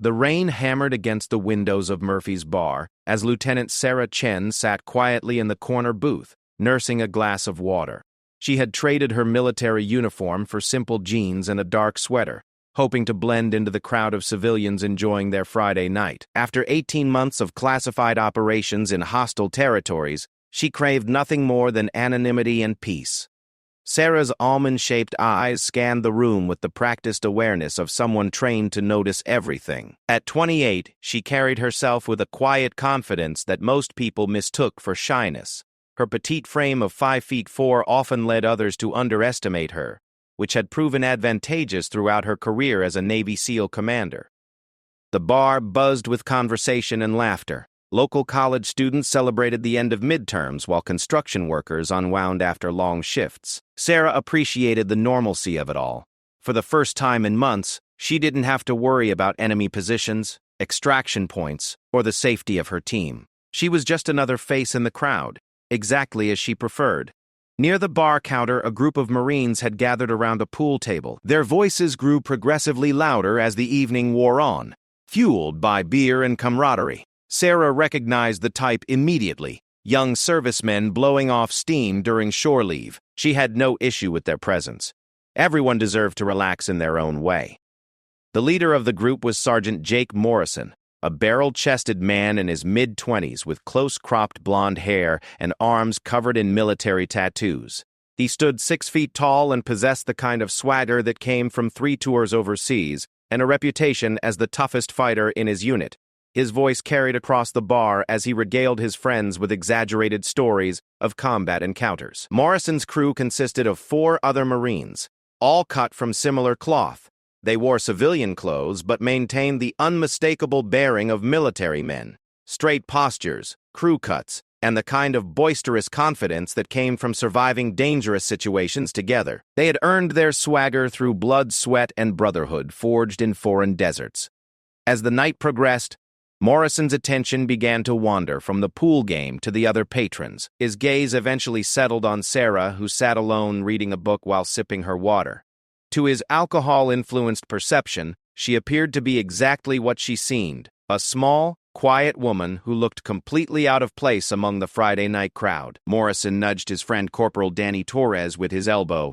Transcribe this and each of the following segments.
The rain hammered against the windows of Murphy's bar as Lieutenant Sarah Chen sat quietly in the corner booth, nursing a glass of water. She had traded her military uniform for simple jeans and a dark sweater, hoping to blend into the crowd of civilians enjoying their Friday night. After 18 months of classified operations in hostile territories, she craved nothing more than anonymity and peace. Sarah's almond-shaped eyes scanned the room with the practiced awareness of someone trained to notice everything. At 28, she carried herself with a quiet confidence that most people mistook for shyness. Her petite frame of 5'4" often led others to underestimate her, which had proven advantageous throughout her career as a Navy SEAL commander. The bar buzzed with conversation and laughter. Local college students celebrated the end of midterms while construction workers unwound after long shifts. Sarah appreciated the normalcy of it all. For the first time in months, she didn't have to worry about enemy positions, extraction points, or the safety of her team. She was just another face in the crowd, exactly as she preferred. Near the bar counter, a group of Marines had gathered around a pool table. Their voices grew progressively louder as the evening wore on, fueled by beer and camaraderie. Sarah recognized the type immediately, young servicemen blowing off steam during shore leave. She had no issue with their presence. Everyone deserved to relax in their own way. The leader of the group was Sergeant Jake Morrison, a barrel-chested man in his mid-20s with close-cropped blonde hair and arms covered in military tattoos. He stood 6 feet tall and possessed the kind of swagger that came from 3 tours overseas and a reputation as the toughest fighter in his unit. His voice carried across the bar as he regaled his friends with exaggerated stories of combat encounters. Morrison's crew consisted of 4 other Marines, all cut from similar cloth. They wore civilian clothes but maintained the unmistakable bearing of military men, straight postures, crew cuts, and the kind of boisterous confidence that came from surviving dangerous situations together. They had earned their swagger through blood, sweat, and brotherhood forged in foreign deserts. As the night progressed, Morrison's attention began to wander from the pool game to the other patrons. His gaze eventually settled on Sarah, who sat alone reading a book while sipping her water. To his alcohol-influenced perception, she appeared to be exactly what she seemed, a small, quiet woman who looked completely out of place among the Friday night crowd. Morrison nudged his friend Corporal Danny Torres with his elbow.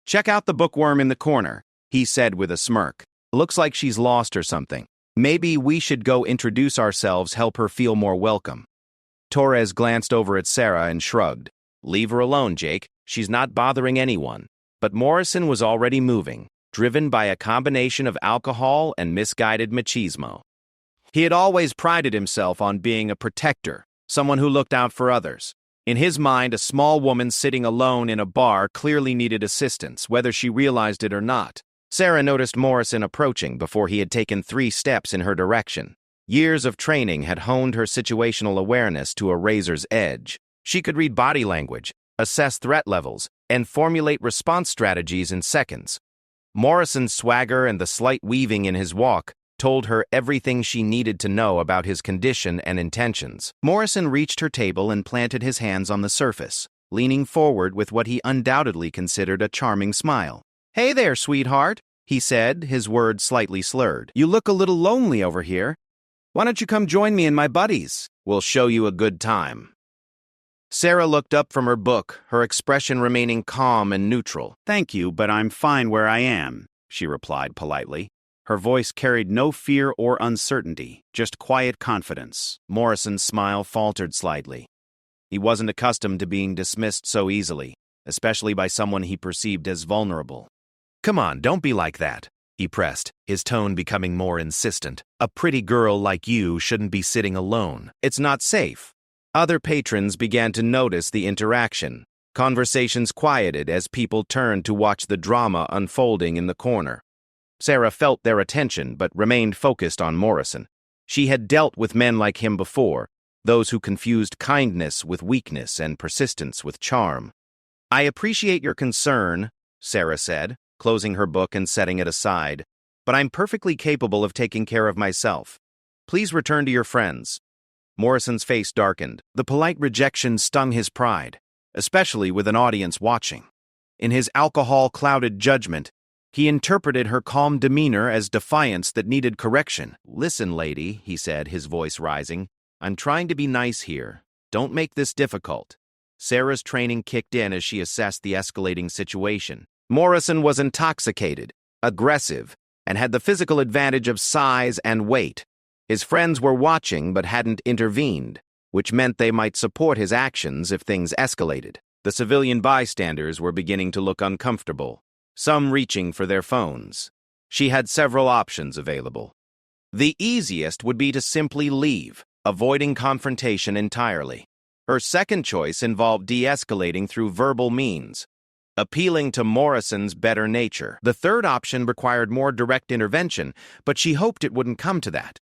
"Check out the bookworm in the corner," he said with a smirk. "Looks like she's lost or something. Maybe we should go introduce ourselves, help her feel more welcome." Torres glanced over at Sarah and shrugged. "Leave her alone, Jake. She's not bothering anyone." But Morrison was already moving, driven by a combination of alcohol and misguided machismo. He had always prided himself on being a protector, someone who looked out for others. In his mind, a small woman sitting alone in a bar clearly needed assistance, whether she realized it or not. Sarah noticed Morrison approaching before he had taken 3 steps in her direction. Years of training had honed her situational awareness to a razor's edge. She could read body language, assess threat levels, and formulate response strategies in seconds. Morrison's swagger and the slight weaving in his walk told her everything she needed to know about his condition and intentions. Morrison reached her table and planted his hands on the surface, leaning forward with what he undoubtedly considered a charming smile. "Hey there, sweetheart," he said, his words slightly slurred. "You look a little lonely over here. Why don't you come join me and my buddies? We'll show you a good time." Sarah looked up from her book, her expression remaining calm and neutral. "Thank you, but I'm fine where I am," she replied politely. Her voice carried no fear or uncertainty, just quiet confidence. Morrison's smile faltered slightly. He wasn't accustomed to being dismissed so easily, especially by someone he perceived as vulnerable. "Come on, don't be like that," he pressed, his tone becoming more insistent. "A pretty girl like you shouldn't be sitting alone. It's not safe." Other patrons began to notice the interaction. Conversations quieted as people turned to watch the drama unfolding in the corner. Sarah felt their attention but remained focused on Morrison. She had dealt with men like him before, those who confused kindness with weakness and persistence with charm. "I appreciate your concern," Sarah said, closing her book and setting it aside, "but I'm perfectly capable of taking care of myself. Please return to your friends." Morrison's face darkened. The polite rejection stung his pride, especially with an audience watching. In his alcohol-clouded judgment, He interpreted her calm demeanor as defiance that needed correction. "Listen, lady," he said, his voice rising. "I'm trying to be nice here. Don't make this difficult." Sarah's training kicked in as she assessed the escalating situation. Morrison was intoxicated, aggressive, and had the physical advantage of size and weight. His friends were watching but hadn't intervened, which meant they might support his actions if things escalated. The civilian bystanders were beginning to look uncomfortable, some reaching for their phones. She had several options available. The easiest would be to simply leave, avoiding confrontation entirely. Her second choice involved de-escalating through verbal means, appealing to Morrison's better nature. The third option required more direct intervention, but she hoped it wouldn't come to that.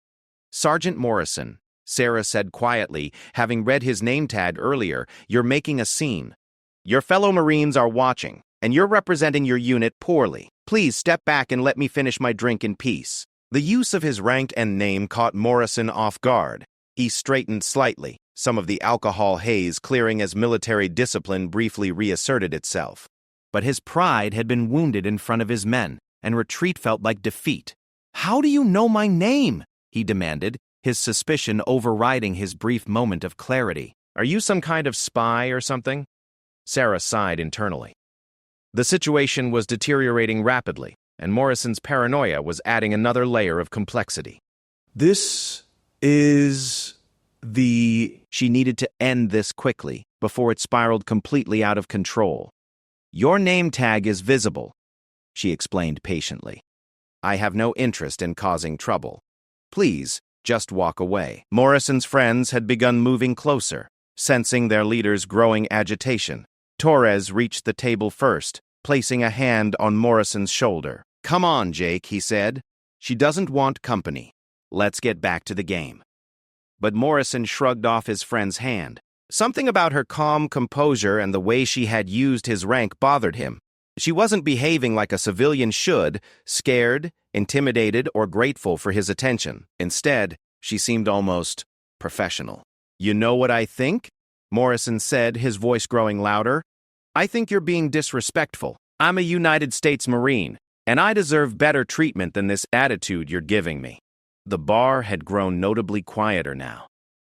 "Sergeant Morrison," Sarah said quietly, having read his name tag earlier, "you're making a scene. Your fellow Marines are watching, and you're representing your unit poorly. Please step back and let me finish my drink in peace." The use of his rank and name caught Morrison off guard. He straightened slightly, some of the alcohol haze clearing as military discipline briefly reasserted itself. But his pride had been wounded in front of his men, and retreat felt like defeat. "How do you know my name?" he demanded, his suspicion overriding his brief moment of clarity. "Are you some kind of spy or something?" Sarah sighed internally. The situation was deteriorating rapidly, and Morrison's paranoia was adding another layer of complexity. "This is the..." She needed to end this quickly, before it spiraled completely out of control. "Your name tag is visible," she explained patiently. "I have no interest in causing trouble. Please, just walk away." Morrison's friends had begun moving closer, sensing their leader's growing agitation. Torres reached the table first, placing a hand on Morrison's shoulder. "Come on, Jake," he said. "She doesn't want company. Let's get back to the game." But Morrison shrugged off his friend's hand. Something about her calm composure and the way she had used his rank bothered him. She wasn't behaving like a civilian should, scared, intimidated, or grateful for his attention. Instead, she seemed almost professional. "You know what I think?" Morrison said, his voice growing louder. "I think you're being disrespectful. I'm a United States Marine, and I deserve better treatment than this attitude you're giving me." The bar had grown notably quieter now,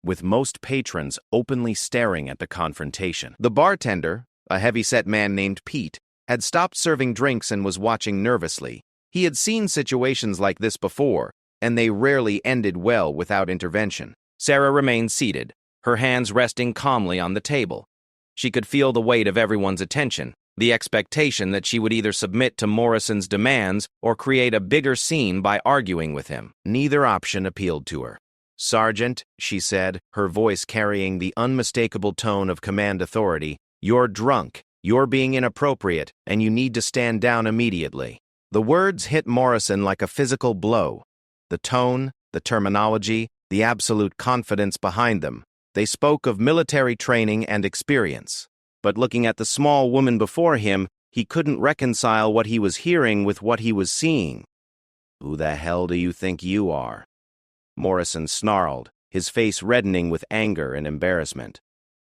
with most patrons openly staring at the confrontation. The bartender, a heavy-set man named Pete, had stopped serving drinks and was watching nervously. He had seen situations like this before, and they rarely ended well without intervention. Sarah remained seated, her hands resting calmly on the table. She could feel the weight of everyone's attention, the expectation that she would either submit to Morrison's demands or create a bigger scene by arguing with him. Neither option appealed to her. "Sergeant," she said, her voice carrying the unmistakable tone of command authority, "you're drunk, you're being inappropriate, and you need to stand down immediately." The words hit Morrison like a physical blow. The tone, the terminology, the absolute confidence behind them. They spoke of military training and experience. But looking at the small woman before him, he couldn't reconcile what he was hearing with what he was seeing. "Who the hell do you think you are?" Morrison snarled, his face reddening with anger and embarrassment.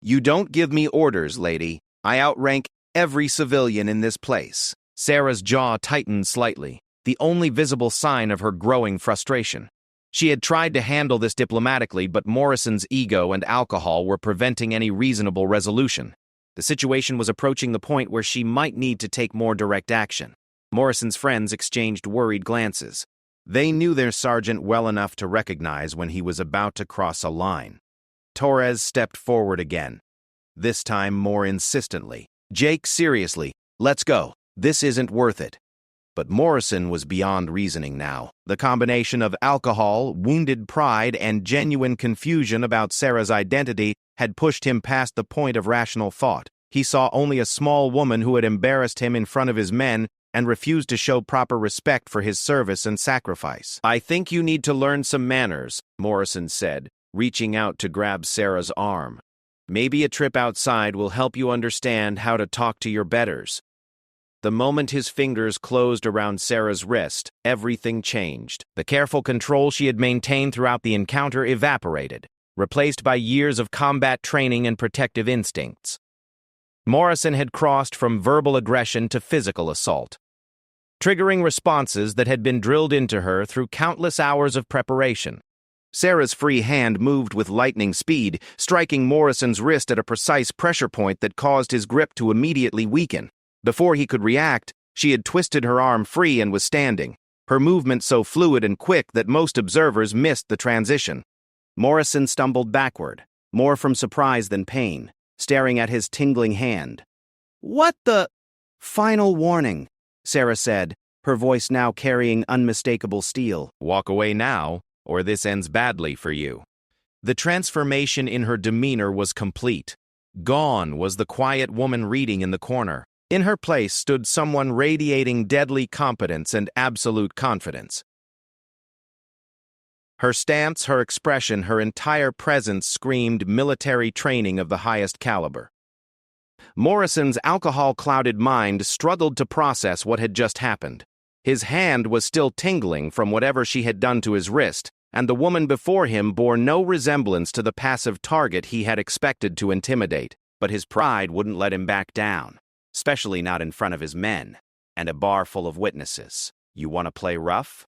"You don't give me orders, lady. I outrank every civilian in this place." Sarah's jaw tightened slightly, the only visible sign of her growing frustration. She had tried to handle this diplomatically, but Morrison's ego and alcohol were preventing any reasonable resolution. The situation was approaching the point where she might need to take more direct action. Morrison's friends exchanged worried glances. They knew their sergeant well enough to recognize when he was about to cross a line. Torres stepped forward again, this time more insistently. "Jake, seriously, let's go. This isn't worth it." But Morrison was beyond reasoning now. The combination of alcohol, wounded pride, and genuine confusion about Sarah's identity had pushed him past the point of rational thought. He saw only a small woman who had embarrassed him in front of his men and refused to show proper respect for his service and sacrifice. "I think you need to learn some manners," Morrison said, reaching out to grab Sarah's arm. "Maybe a trip outside will help you understand how to talk to your betters." The moment his fingers closed around Sarah's wrist, everything changed. The careful control she had maintained throughout the encounter evaporated, replaced by years of combat training and protective instincts. Morrison had crossed from verbal aggression to physical assault. triggering responses that had been drilled into her through countless hours of preparation. Sarah's free hand moved with lightning speed, striking Morrison's wrist at a precise pressure point that caused his grip to immediately weaken. Before he could react, she had twisted her arm free and was standing, her movement so fluid and quick that most observers missed the transition. Morrison stumbled backward, more from surprise than pain, staring at his tingling hand. "What the—" "Final warning," Sarah said, her voice now carrying unmistakable steel. "Walk away now, or this ends badly for you." The transformation in her demeanor was complete. Gone was the quiet woman reading in the corner. In her place stood someone radiating deadly competence and absolute confidence. Her stance, her expression, her entire presence screamed military training of the highest caliber. Morrison's alcohol-clouded mind struggled to process what had just happened. His hand was still tingling from whatever she had done to his wrist, and the woman before him bore no resemblance to the passive target he had expected to intimidate. But his pride wouldn't let him back down, especially not in front of his men, and a bar full of witnesses. "You want to play rough?"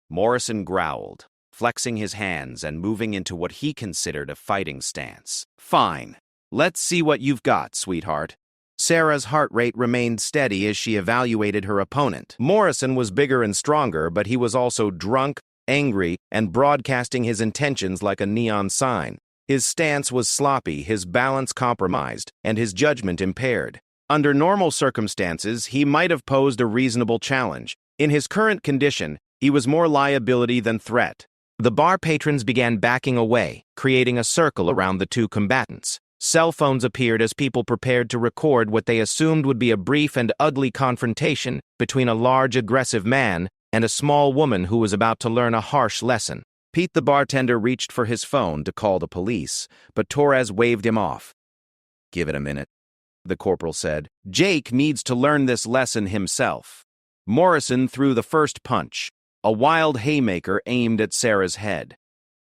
Morrison growled, flexing his hands and moving into what he considered a fighting stance. "Fine. Let's see what you've got, sweetheart." Sarah's heart rate remained steady as she evaluated her opponent. Morrison was bigger and stronger, but he was also drunk, angry, and broadcasting his intentions like a neon sign. His stance was sloppy, his balance compromised, and his judgment impaired. Under normal circumstances, he might have posed a reasonable challenge. In his current condition, he was more liability than threat. The bar patrons began backing away, creating a circle around the two combatants. Cell phones appeared as people prepared to record what they assumed would be a brief and ugly confrontation between a large, aggressive man and a small woman who was about to learn a harsh lesson. Pete the bartender reached for his phone to call the police, but Torres waved him off. "Give it a minute," the corporal said. "Jake needs to learn this lesson himself." Morrison threw the first punch, a wild haymaker aimed at Sarah's head.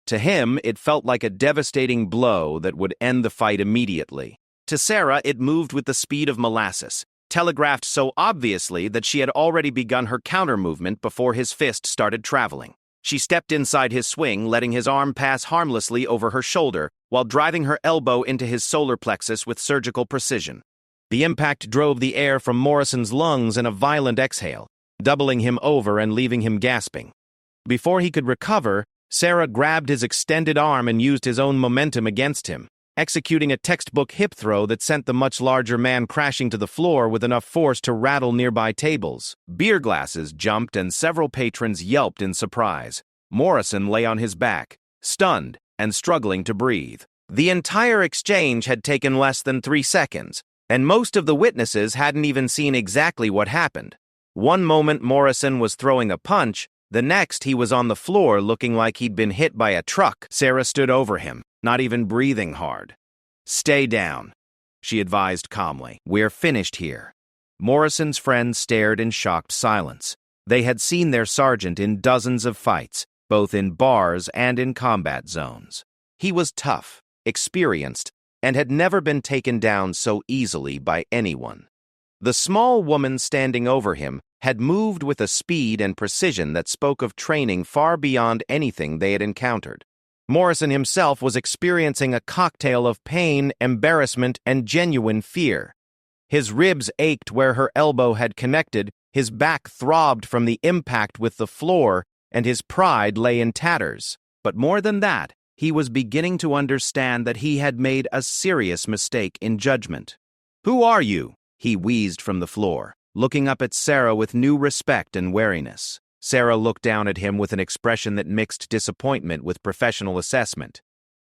To him, it felt like a devastating blow that would end the fight immediately. To Sarah, it moved with the speed of molasses, telegraphed so obviously that she had already begun her counter-movement before his fist started traveling. She stepped inside his swing, letting his arm pass harmlessly over her shoulder, while driving her elbow into his solar plexus with surgical precision. The impact drove the air from Morrison's lungs in a violent exhale, doubling him over and leaving him gasping. Before he could recover, Sarah grabbed his extended arm and used his own momentum against him, executing a textbook hip throw that sent the much larger man crashing to the floor with enough force to rattle nearby tables. Beer glasses jumped and several patrons yelped in surprise. Morrison lay on his back, stunned and struggling to breathe. The entire exchange had taken less than 3 seconds, and most of the witnesses hadn't even seen exactly what happened. One moment Morrison was throwing a punch, the next he was on the floor looking like he'd been hit by a truck. Sarah stood over him, not even breathing hard. "Stay down," she advised calmly. "We're finished here." Morrison's friends stared in shocked silence. They had seen their sergeant in dozens of fights, both in bars and in combat zones. He was tough, experienced, and had never been taken down so easily by anyone. The small woman standing over him had moved with a speed and precision that spoke of training far beyond anything they had encountered. Morrison himself was experiencing a cocktail of pain, embarrassment, and genuine fear. His ribs ached where her elbow had connected, his back throbbed from the impact with the floor, and his pride lay in tatters. But more than that, he was beginning to understand that he had made a serious mistake in judgment. "Who are you?" he wheezed from the floor, looking up at Sarah with new respect and wariness. Sarah looked down at him with an expression that mixed disappointment with professional assessment.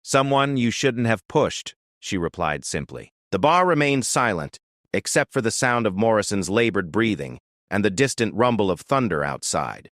"Someone you shouldn't have pushed," she replied simply. The bar remained silent, except for the sound of Morrison's labored breathing and the distant rumble of thunder outside.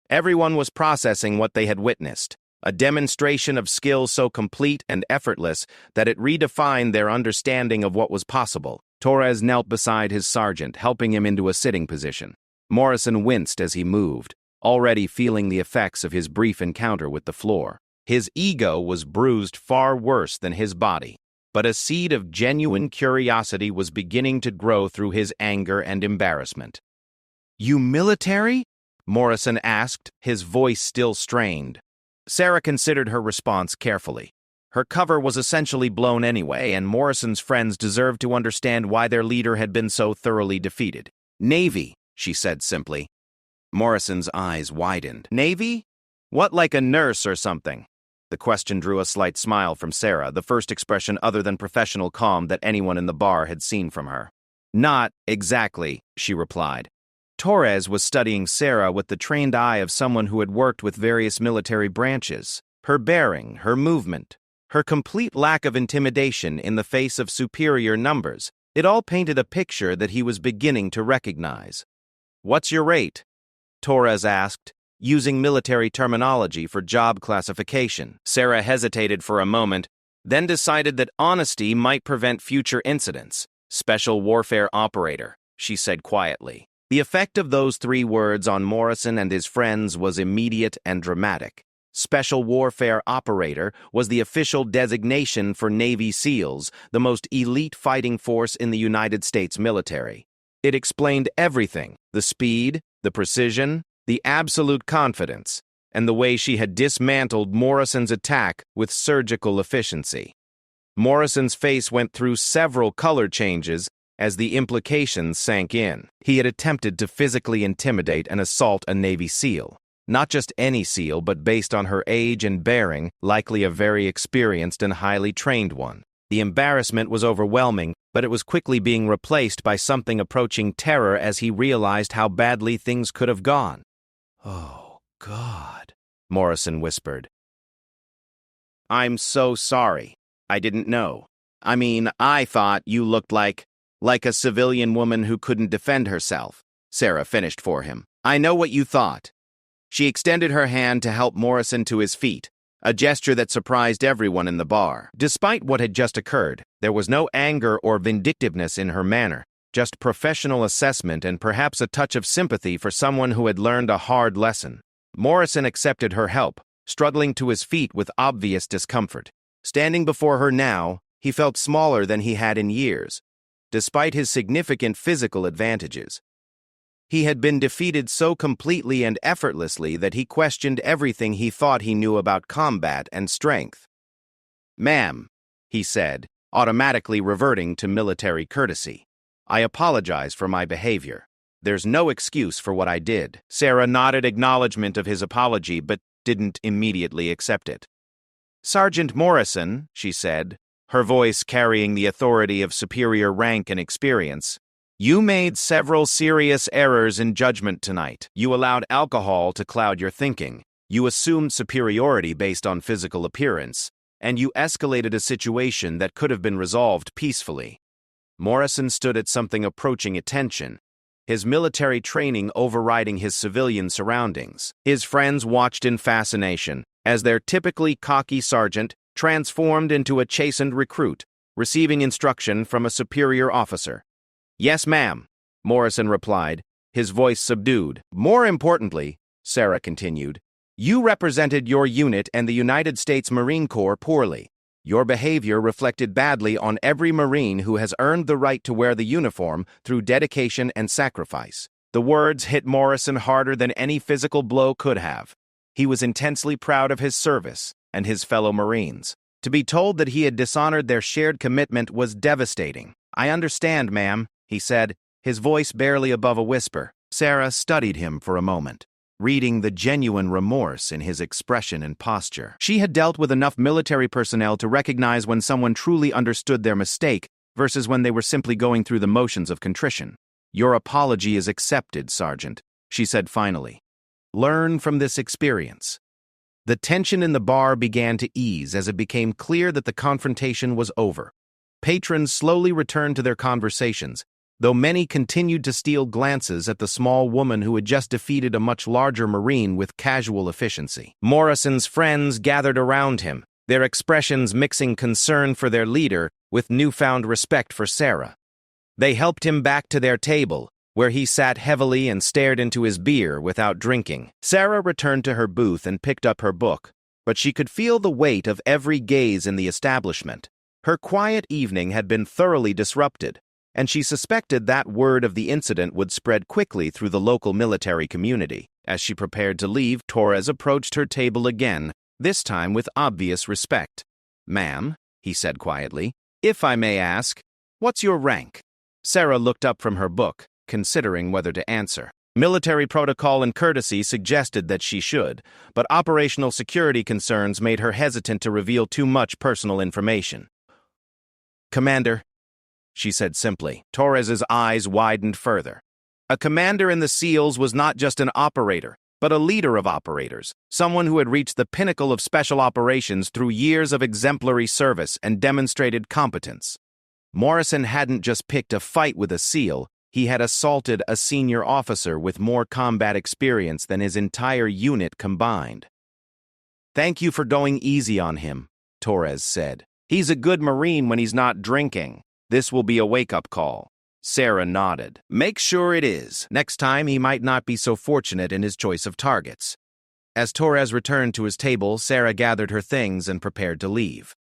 Everyone was processing what they had witnessed, a demonstration of skill so complete and effortless that it redefined their understanding of what was possible. Torres knelt beside his sergeant, helping him into a sitting position. Morrison winced as he moved, already feeling the effects of his brief encounter with the floor. His ego was bruised far worse than his body, but a seed of genuine curiosity was beginning to grow through his anger and embarrassment. You military? Morrison asked, his voice still strained. Sarah considered her response carefully. Her cover was essentially blown anyway, and Morrison's friends deserved to understand why their leader had been so thoroughly defeated. Navy, she said simply. Morrison's eyes widened. Navy? What, like a nurse or something? The question drew a slight smile from Sarah, the first expression other than professional calm that anyone in the bar had seen from her. Not exactly, she replied. Torres was studying Sarah with the trained eye of someone who had worked with various military branches. Her bearing, her movement, her complete lack of intimidation in the face of superior numbers, it all painted a picture that he was beginning to recognize. What's your rate? Torres asked, using military terminology for job classification. Sarah hesitated for a moment, then decided that honesty might prevent future incidents. Special warfare operator, she said quietly. The effect of those 3 words on Morrison and his friends was immediate and dramatic. Special warfare operator was the official designation for Navy SEALs, the most elite fighting force in the United States military. It explained everything: the speed, the precision, the absolute confidence, and the way she had dismantled Morrison's attack with surgical efficiency. Morrison's face went through several color changes as the implications sank in. He had attempted to physically intimidate and assault a Navy SEAL. Not just any SEAL, but based on her age and bearing, likely a very experienced and highly trained one. The embarrassment was overwhelming, but it was quickly being replaced by something approaching terror as he realized how badly things could have gone. "Oh, God," Morrison whispered. "I'm so sorry. I didn't know. I mean, I thought you looked like a civilian woman who couldn't defend herself," Sarah finished for him. "I know what you thought." She extended her hand to help Morrison to his feet, a gesture that surprised everyone in the bar. Despite what had just occurred, there was no anger or vindictiveness in her manner, just professional assessment and perhaps a touch of sympathy for someone who had learned a hard lesson. Morrison accepted her help, struggling to his feet with obvious discomfort. Standing before her now, he felt smaller than he had in years, despite his significant physical advantages. He had been defeated so completely and effortlessly that he questioned everything he thought he knew about combat and strength. "Ma'am," he said, automatically reverting to military courtesy, "I apologize for my behavior. There's no excuse for what I did." Sarah nodded acknowledgement of his apology, but didn't immediately accept it. "Sergeant Morrison," she said, her voice carrying the authority of superior rank and experience, "you made several serious errors in judgment tonight. You allowed alcohol to cloud your thinking. You assumed superiority based on physical appearance, and you escalated a situation that could have been resolved peacefully." Morrison stood at something approaching attention, his military training overriding his civilian surroundings. His friends watched in fascination as their typically cocky sergeant transformed into a chastened recruit, receiving instruction from a superior officer. "Yes, ma'am," Morrison replied, his voice subdued. "More importantly," Sarah continued, "you represented your unit and the United States Marine Corps poorly. Your behavior reflected badly on every Marine who has earned the right to wear the uniform through dedication and sacrifice." The words hit Morrison harder than any physical blow could have. He was intensely proud of his service and his fellow Marines. To be told that he had dishonored their shared commitment was devastating. "I understand, ma'am," he said, his voice barely above a whisper. Sarah studied him for a moment, reading the genuine remorse in his expression and posture. She had dealt with enough military personnel to recognize when someone truly understood their mistake versus when they were simply going through the motions of contrition. "Your apology is accepted, Sergeant," she said finally. "Learn from this experience." The tension in the bar began to ease as it became clear that the confrontation was over. Patrons slowly returned to their conversations, though many continued to steal glances at the small woman who had just defeated a much larger Marine with casual efficiency. Morrison's friends gathered around him, their expressions mixing concern for their leader with newfound respect for Sarah. They helped him back to their table, where he sat heavily and stared into his beer without drinking. Sarah returned to her booth and picked up her book, but she could feel the weight of every gaze in the establishment. Her quiet evening had been thoroughly disrupted, and she suspected that word of the incident would spread quickly through the local military community. As she prepared to leave, Torres approached her table again, this time with obvious respect. "Ma'am," he said quietly, "if I may ask, what's your rank?" Sarah looked up from her book, considering whether to answer. Military protocol and courtesy suggested that she should, but operational security concerns made her hesitant to reveal too much personal information. "Commander," she said simply. Torres's eyes widened further. A commander in the SEALs was not just an operator, but a leader of operators, someone who had reached the pinnacle of special operations through years of exemplary service and demonstrated competence. Morrison hadn't just picked a fight with a SEAL, he had assaulted a senior officer with more combat experience than his entire unit combined. "Thank you for going easy on him," Torres said. "He's a good Marine when he's not drinking. This will be a wake-up call." Sarah nodded. "Make sure it is. Next time he might not be so fortunate in his choice of targets." As Torres returned to his table, Sarah gathered her things and prepared to leave.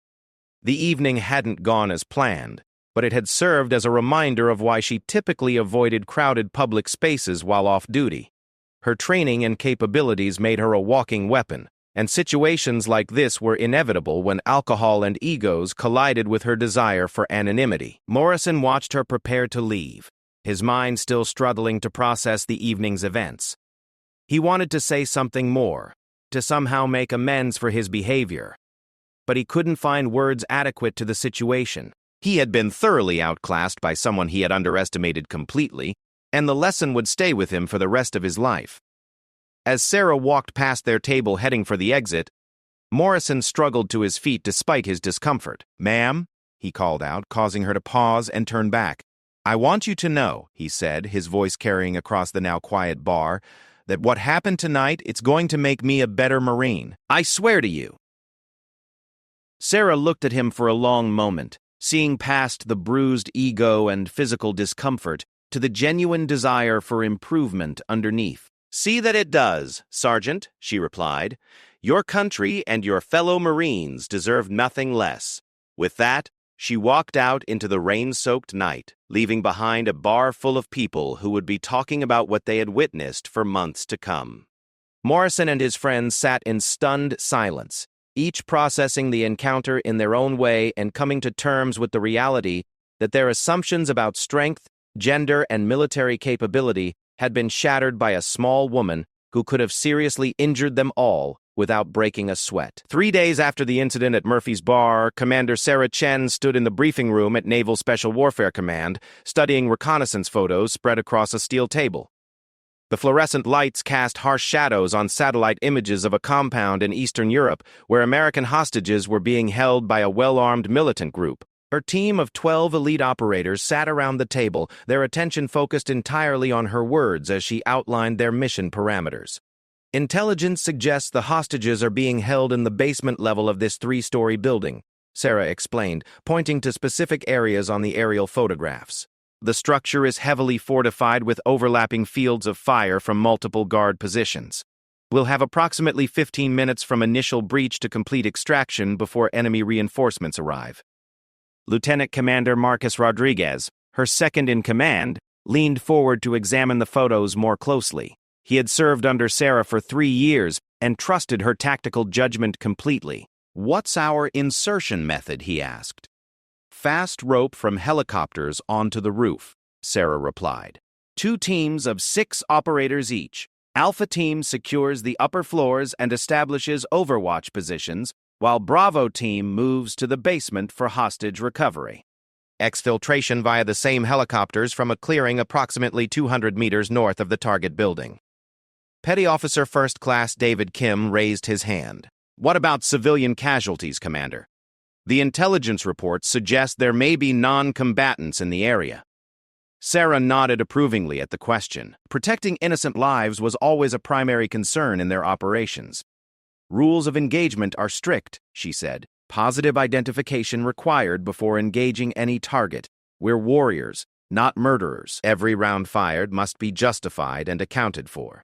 The evening hadn't gone as planned, but it had served as a reminder of why she typically avoided crowded public spaces while off duty. Her training and capabilities made her a walking weapon, and situations like this were inevitable when alcohol and egos collided with her desire for anonymity. Morrison watched her prepare to leave, his mind still struggling to process the evening's events. He wanted to say something more, to somehow make amends for his behavior, but he couldn't find words adequate to the situation. He had been thoroughly outclassed by someone he had underestimated completely, and the lesson would stay with him for the rest of his life. As Sarah walked past their table heading for the exit, Morrison struggled to his feet despite his discomfort. "Ma'am," he called out, causing her to pause and turn back. "I want you to know," he said, his voice carrying across the now quiet bar, "that what happened tonight, it's going to make me a better Marine. I swear to you." Sarah looked at him for a long moment, seeing past the bruised ego and physical discomfort to the genuine desire for improvement underneath. "See that it does, Sergeant," she replied. "Your country and your fellow Marines deserve nothing less." With that, she walked out into the rain-soaked night, leaving behind a bar full of people who would be talking about what they had witnessed for months to come. Morrison and his friends sat in stunned silence, each processing the encounter in their own way and coming to terms with the reality that their assumptions about strength, gender, and military capability had been shattered by a small woman who could have seriously injured them all without breaking a sweat. 3 days after the incident at Murphy's Bar, Commander Sarah Chen stood in the briefing room at Naval Special Warfare Command, studying reconnaissance photos spread across a steel table. The fluorescent lights cast harsh shadows on satellite images of a compound in Eastern Europe where American hostages were being held by a well-armed militant group. Her team of 12 elite operators sat around the table, their attention focused entirely on her words as she outlined their mission parameters. "Intelligence suggests the hostages are being held in the basement level of this 3-story building," Sarah explained, pointing to specific areas on the aerial photographs. "The structure is heavily fortified with overlapping fields of fire from multiple guard positions. We'll have approximately 15 minutes from initial breach to complete extraction before enemy reinforcements arrive." Lieutenant Commander Marcus Rodriguez, her second in command, leaned forward to examine the photos more closely. He had served under Sarah for 3 years and trusted her tactical judgment completely. "What's our insertion method?" he asked. "Fast rope from helicopters onto the roof," Sarah replied. 2 teams of 6 operators each. Alpha Team secures the upper floors and establishes overwatch positions, while Bravo Team moves to the basement for hostage recovery. Exfiltration via the same helicopters from a clearing approximately 200 meters north of the target building. Petty Officer First Class David Kim raised his hand. "What about civilian casualties, Commander? The intelligence reports suggest there may be non-combatants in the area." Sarah nodded approvingly at the question. Protecting innocent lives was always a primary concern in their operations. "Rules of engagement are strict," she said. "Positive identification required before engaging any target. We're warriors, not murderers. Every round fired must be justified and accounted for."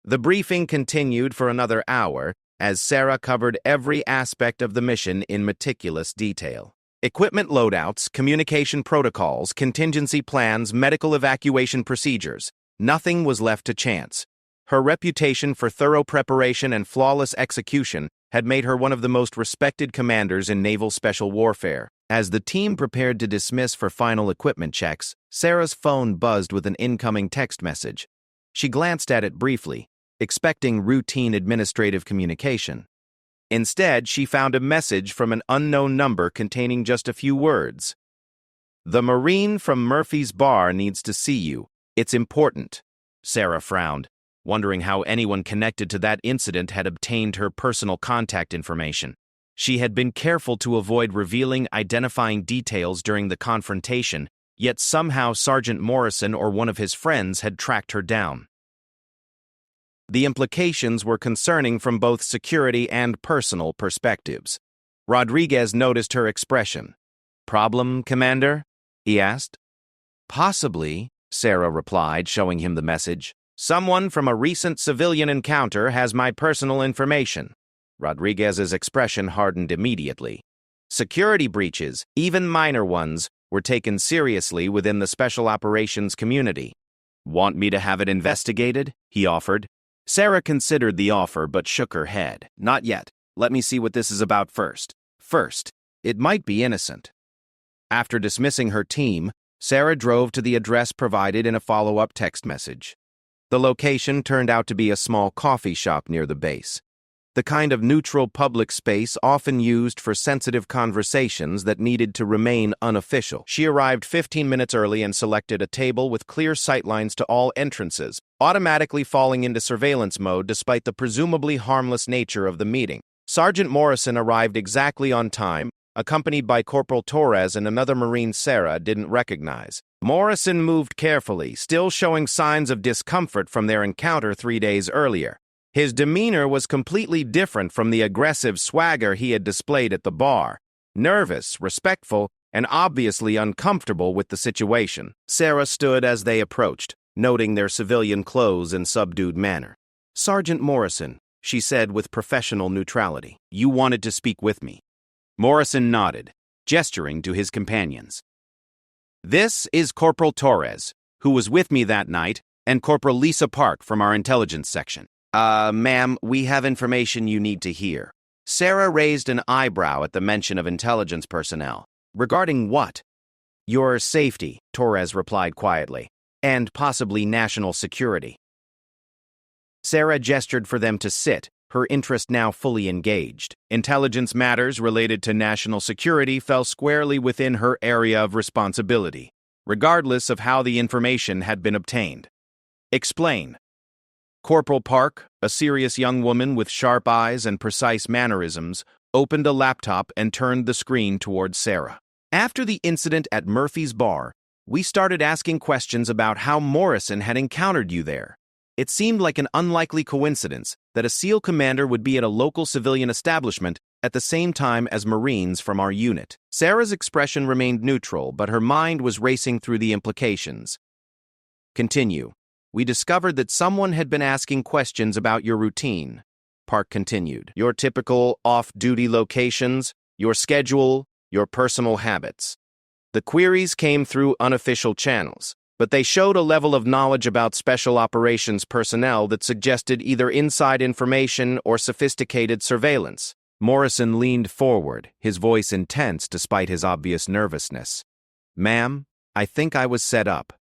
The briefing continued for another hour as Sarah covered every aspect of the mission in meticulous detail. Equipment loadouts, communication protocols, contingency plans, medical evacuation procedures. Nothing was left to chance. Her reputation for thorough preparation and flawless execution had made her one of the most respected commanders in naval special warfare. As the team prepared to dismiss for final equipment checks, Sarah's phone buzzed with an incoming text message. She glanced at it briefly, expecting routine administrative communication. Instead, she found a message from an unknown number containing just a few words. "The Marine from Murphy's Bar needs to see you. It's important." Sarah frowned, wondering how anyone connected to that incident had obtained her personal contact information. She had been careful to avoid revealing identifying details during the confrontation, yet somehow Sergeant Morrison or one of his friends had tracked her down. The implications were concerning from both security and personal perspectives. Rodriguez noticed her expression. "Problem, Commander?" he asked. "Possibly," Sarah replied, showing him the message. "Someone from a recent civilian encounter has my personal information." Rodriguez's expression hardened immediately. Security breaches, even minor ones, were taken seriously within the special operations community. "Want me to have it investigated?" he offered. Sarah considered the offer but shook her head. "Not yet. Let me see what this is about first. First, it might be innocent." After dismissing her team, Sarah drove to the address provided in a follow-up text message. The location turned out to be a small coffee shop near the base, the kind of neutral public space often used for sensitive conversations that needed to remain unofficial. She arrived 15 minutes early and selected a table with clear sightlines to all entrances, automatically falling into surveillance mode despite the presumably harmless nature of the meeting. Sergeant Morrison arrived exactly on time, accompanied by Corporal Torres and another Marine Sarah didn't recognize. Morrison moved carefully, still showing signs of discomfort from their encounter 3 days earlier. His demeanor was completely different from the aggressive swagger he had displayed at the bar. Nervous, respectful, and obviously uncomfortable with the situation. Sarah stood as they approached, noting their civilian clothes and subdued manner. "Sergeant Morrison," she said with professional neutrality, "you wanted to speak with me." Morrison nodded, gesturing to his companions. "This is Corporal Torres, who was with me that night, and Corporal Lisa Park from our intelligence section." Ma'am, we have information you need to hear." Sarah raised an eyebrow at the mention of intelligence personnel. "Regarding what?" "Your safety," Torres replied quietly, "and possibly national security." Sarah gestured for them to sit, her interest now fully engaged. Intelligence matters related to national security fell squarely within her area of responsibility, regardless of how the information had been obtained. "Explain." Corporal Park, a serious young woman with sharp eyes and precise mannerisms, opened a laptop and turned the screen towards Sarah. "After the incident at Murphy's Bar, we started asking questions about how Morrison had encountered you there. It seemed like an unlikely coincidence that a SEAL commander would be at a local civilian establishment at the same time as Marines from our unit." Sarah's expression remained neutral, but her mind was racing through the implications. "Continue. We discovered that someone had been asking questions about your routine," Park continued. "Your typical off-duty locations, your schedule, your personal habits. The queries came through unofficial channels, but they showed a level of knowledge about special operations personnel that suggested either inside information or sophisticated surveillance." Morrison leaned forward, his voice intense despite his obvious nervousness. "Ma'am, I think I was set up.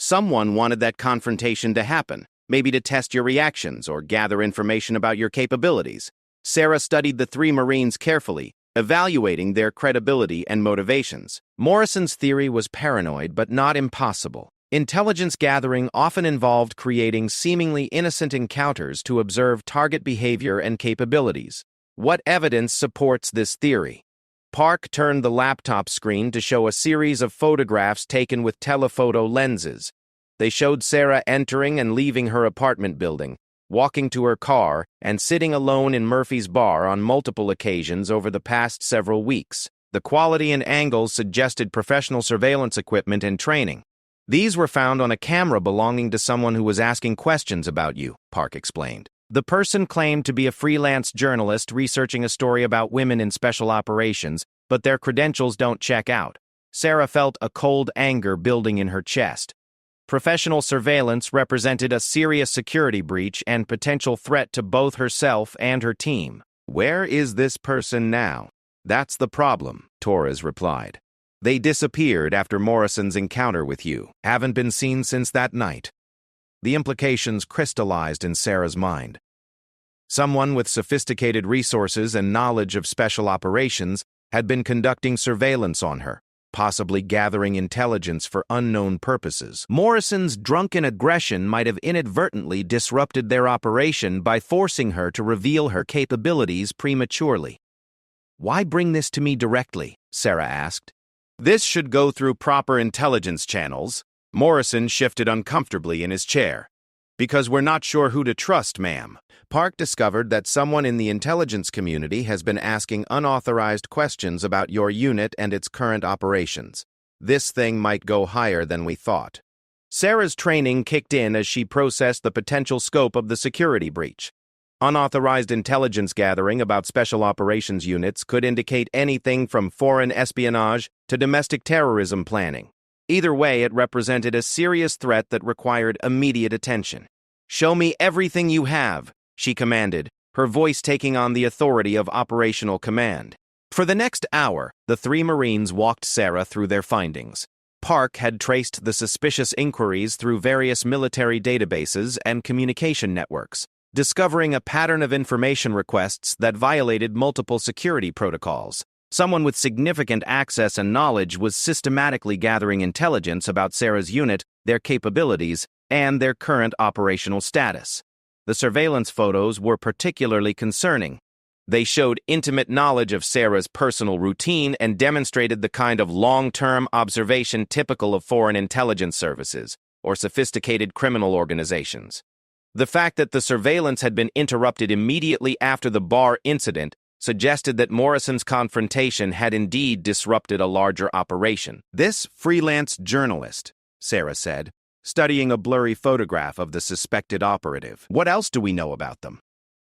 Someone wanted that confrontation to happen, maybe to test your reactions or gather information about your capabilities." Sarah studied the 3 Marines carefully, evaluating their credibility and motivations. Morrison's theory was paranoid but not impossible. Intelligence gathering often involved creating seemingly innocent encounters to observe target behavior and capabilities. What evidence supports this theory? Park turned the laptop screen to show a series of photographs taken with telephoto lenses. They showed Sarah entering and leaving her apartment building, walking to her car, and sitting alone in Murphy's Bar on multiple occasions over the past several weeks. The quality and angles suggested professional surveillance equipment and training. "These were found on a camera belonging to someone who was asking questions about you," Park explained. "The person claimed to be a freelance journalist researching a story about women in special operations but their credentials don't check out. Sarah felt a cold anger building in her chest. Professional surveillance represented a serious security breach and potential threat to both herself and her team. "Where is this person now?" "That's the problem," Torres replied. "They disappeared after Morrison's encounter with you. Haven't been seen since that night." The implications crystallized in Sarah's mind. Someone with sophisticated resources and knowledge of special operations had been conducting surveillance on her, possibly gathering intelligence for unknown purposes. Morrison's drunken aggression might have inadvertently disrupted their operation by forcing her to reveal her capabilities prematurely. "Why bring this to me directly?" Sarah asked. "This should go through proper intelligence channels." Morrison shifted uncomfortably in his chair. "Because we're not sure who to trust, ma'am. Park discovered that someone in the intelligence community has been asking unauthorized questions about your unit and its current operations. This thing might go higher than we thought." Sarah's training kicked in as she processed the potential scope of the security breach. Unauthorized intelligence gathering about special operations units could indicate anything from foreign espionage to domestic terrorism planning. Either way, it represented a serious threat that required immediate attention. "Show me everything you have," she commanded, her voice taking on the authority of operational command. For the next hour, the three Marines walked Sarah through their findings. Park had traced the suspicious inquiries through various military databases and communication networks, discovering a pattern of information requests that violated multiple security protocols. Someone with significant access and knowledge was systematically gathering intelligence about Sarah's unit, their capabilities, and their current operational status. The surveillance photos were particularly concerning. They showed intimate knowledge of Sarah's personal routine and demonstrated the kind of long-term observation typical of foreign intelligence services or sophisticated criminal organizations. The fact that the surveillance had been interrupted immediately after the bar incident suggested that Morrison's confrontation had indeed disrupted a larger operation. "This freelance journalist," Sarah said, studying a blurry photograph of the suspected operative. "What else do we know about them?"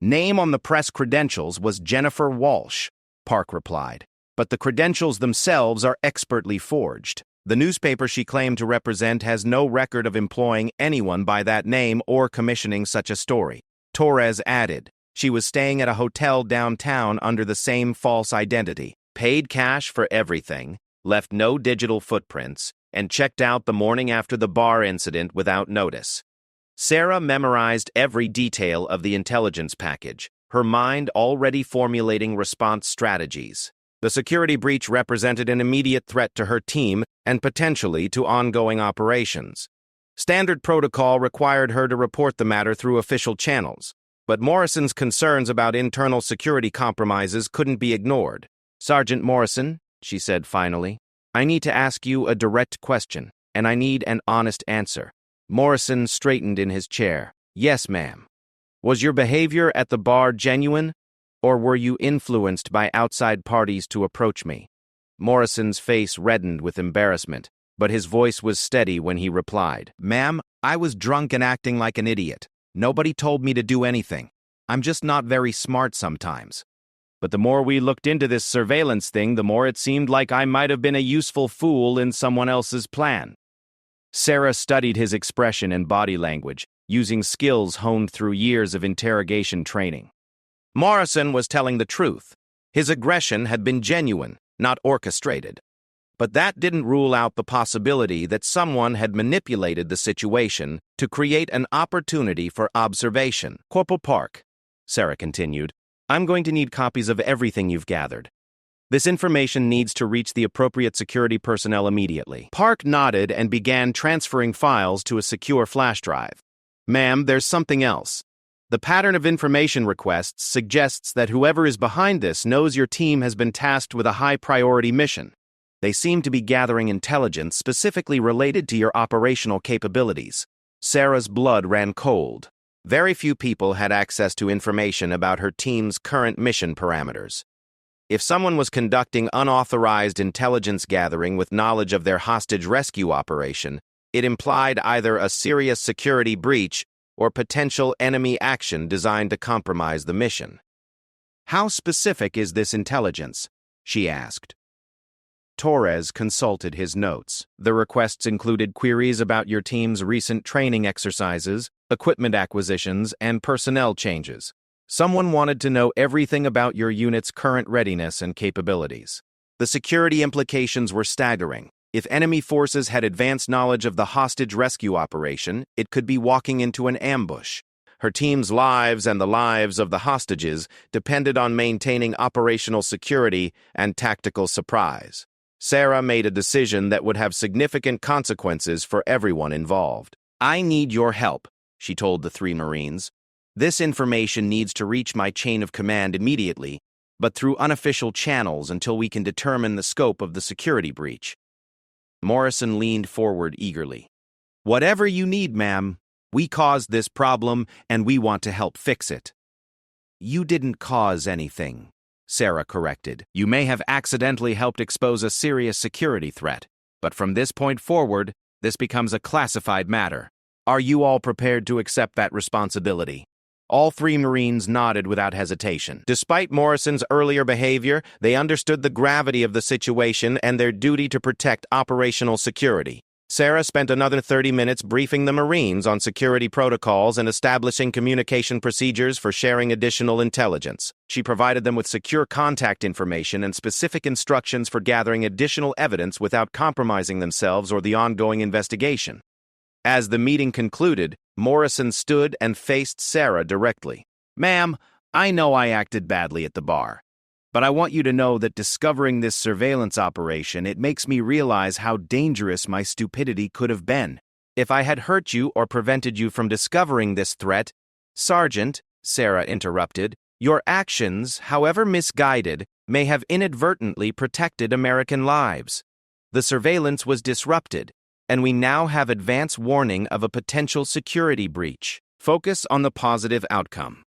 "Name on the press credentials was Jennifer Walsh," Park replied, "but the credentials themselves are expertly forged. The newspaper she claimed to represent has no record of employing anyone by that name or commissioning such a story." Torres added, "She was staying at a hotel downtown under the same false identity, paid cash for everything, left no digital footprints, and checked out the morning after the bar incident without notice." Sarah memorized every detail of the intelligence package, her mind already formulating response strategies. The security breach represented an immediate threat to her team and potentially to ongoing operations. Standard protocol required her to report the matter through official channels, but Morrison's concerns about internal security compromises couldn't be ignored. "Sergeant Morrison," she said finally, "I need to ask you a direct question, and I need an honest answer." Morrison straightened in his chair. "Yes, ma'am. Was your behavior at the bar genuine, or were you influenced by outside parties to approach me?" Morrison's face reddened with embarrassment, but his voice was steady when he replied, "Ma'am, I was drunk and acting like an idiot. Nobody told me to do anything. I'm just not very smart sometimes. But the more we looked into this surveillance thing, the more it seemed like I might have been a useful fool in someone else's plan." Sarah studied his expression and body language, using skills honed through years of interrogation training. Morrison was telling the truth. His aggression had been genuine, not orchestrated. But that didn't rule out the possibility that someone had manipulated the situation to create an opportunity for observation. "Corporal Park," Sarah continued, "I'm going to need copies of everything you've gathered. This information needs to reach the appropriate security personnel immediately." Park nodded and began transferring files to a secure flash drive. "Ma'am, there's something else. The pattern of information requests suggests that whoever is behind this knows your team has been tasked with a high-priority mission. They seem to be gathering intelligence specifically related to your operational capabilities." Sarah's blood ran cold. Very few people had access to information about her team's current mission parameters. If someone was conducting unauthorized intelligence gathering with knowledge of their hostage rescue operation, it implied either a serious security breach or potential enemy action designed to compromise the mission. "How specific is this intelligence?" she asked. Torres consulted his notes. The requests included queries about your team's recent training exercises, equipment acquisitions, and personnel changes. Someone wanted to know everything about your unit's current readiness and capabilities. The security implications were staggering. If enemy forces had advanced knowledge of the hostage rescue operation, it could be walking into an ambush. Her team's lives and the lives of the hostages depended on maintaining operational security and tactical surprise. Sarah made a decision that would have significant consequences for everyone involved. "I need your help," she told the 3 Marines. "This information needs to reach my chain of command immediately, but through unofficial channels until we can determine the scope of the security breach." Morrison leaned forward eagerly. "Whatever you need, ma'am. We caused this problem, and we want to help fix it." "You didn't cause anything," Sarah corrected. "You may have accidentally helped expose a serious security threat, but from this point forward, this becomes a classified matter. Are you all prepared to accept that responsibility?" All 3 Marines nodded without hesitation. Despite Morrison's earlier behavior, they understood the gravity of the situation and their duty to protect operational security. Sarah spent another 30 minutes briefing the Marines on security protocols and establishing communication procedures for sharing additional intelligence. She provided them with secure contact information and specific instructions for gathering additional evidence without compromising themselves or the ongoing investigation. As the meeting concluded, Morrison stood and faced Sarah directly. "Ma'am, I know I acted badly at the bar. But I want you to know that discovering this surveillance operation, it makes me realize how dangerous my stupidity could have been. If I had hurt you or prevented you from discovering this threat—" "Sergeant," Sarah interrupted, "your actions, however misguided, may have inadvertently protected American lives. The surveillance was disrupted, and we now have advance warning of a potential security breach. Focus on the positive outcome."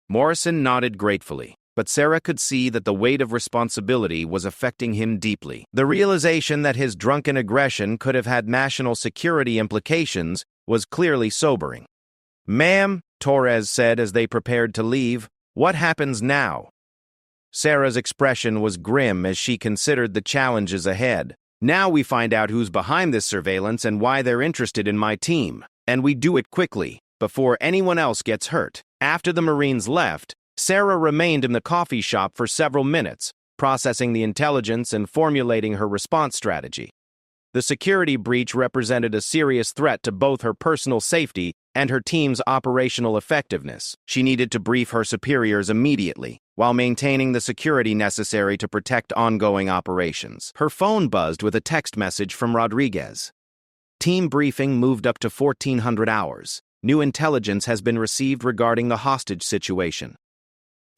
Morrison nodded gratefully. But Sarah could see that the weight of responsibility was affecting him deeply. The realization that his drunken aggression could have had national security implications was clearly sobering. "Ma'am," Torres said as they prepared to leave, "what happens now?" Sarah's expression was grim as she considered the challenges ahead. "Now we find out who's behind this surveillance and why they're interested in my team. And we do it quickly, before anyone else gets hurt." After the Marines left, Sarah remained in the coffee shop for several minutes, processing the intelligence and formulating her response strategy. The security breach represented a serious threat to both her personal safety and her team's operational effectiveness. She needed to brief her superiors immediately, while maintaining the security necessary to protect ongoing operations. Her phone buzzed with a text message from Rodriguez. "Team briefing moved up to 1400 hours. New intelligence has been received regarding the hostage situation."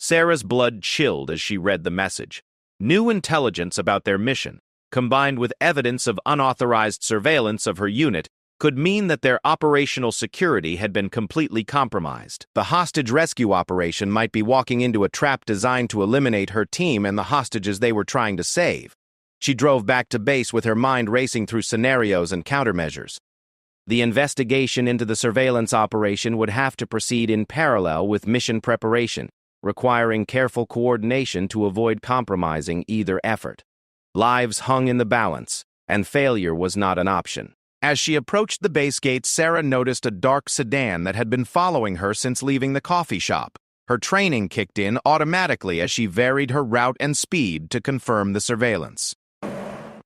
Sarah's blood chilled as she read the message. New intelligence about their mission, combined with evidence of unauthorized surveillance of her unit, could mean that their operational security had been completely compromised. The hostage rescue operation might be walking into a trap designed to eliminate her team and the hostages they were trying to save. She drove back to base with her mind racing through scenarios and countermeasures. The investigation into the surveillance operation would have to proceed in parallel with mission preparation, requiring careful coordination to avoid compromising either effort. Lives hung in the balance, and failure was not an option. As she approached the base gate, Sarah noticed a dark sedan that had been following her since leaving the coffee shop. Her training kicked in automatically as she varied her route and speed to confirm the surveillance.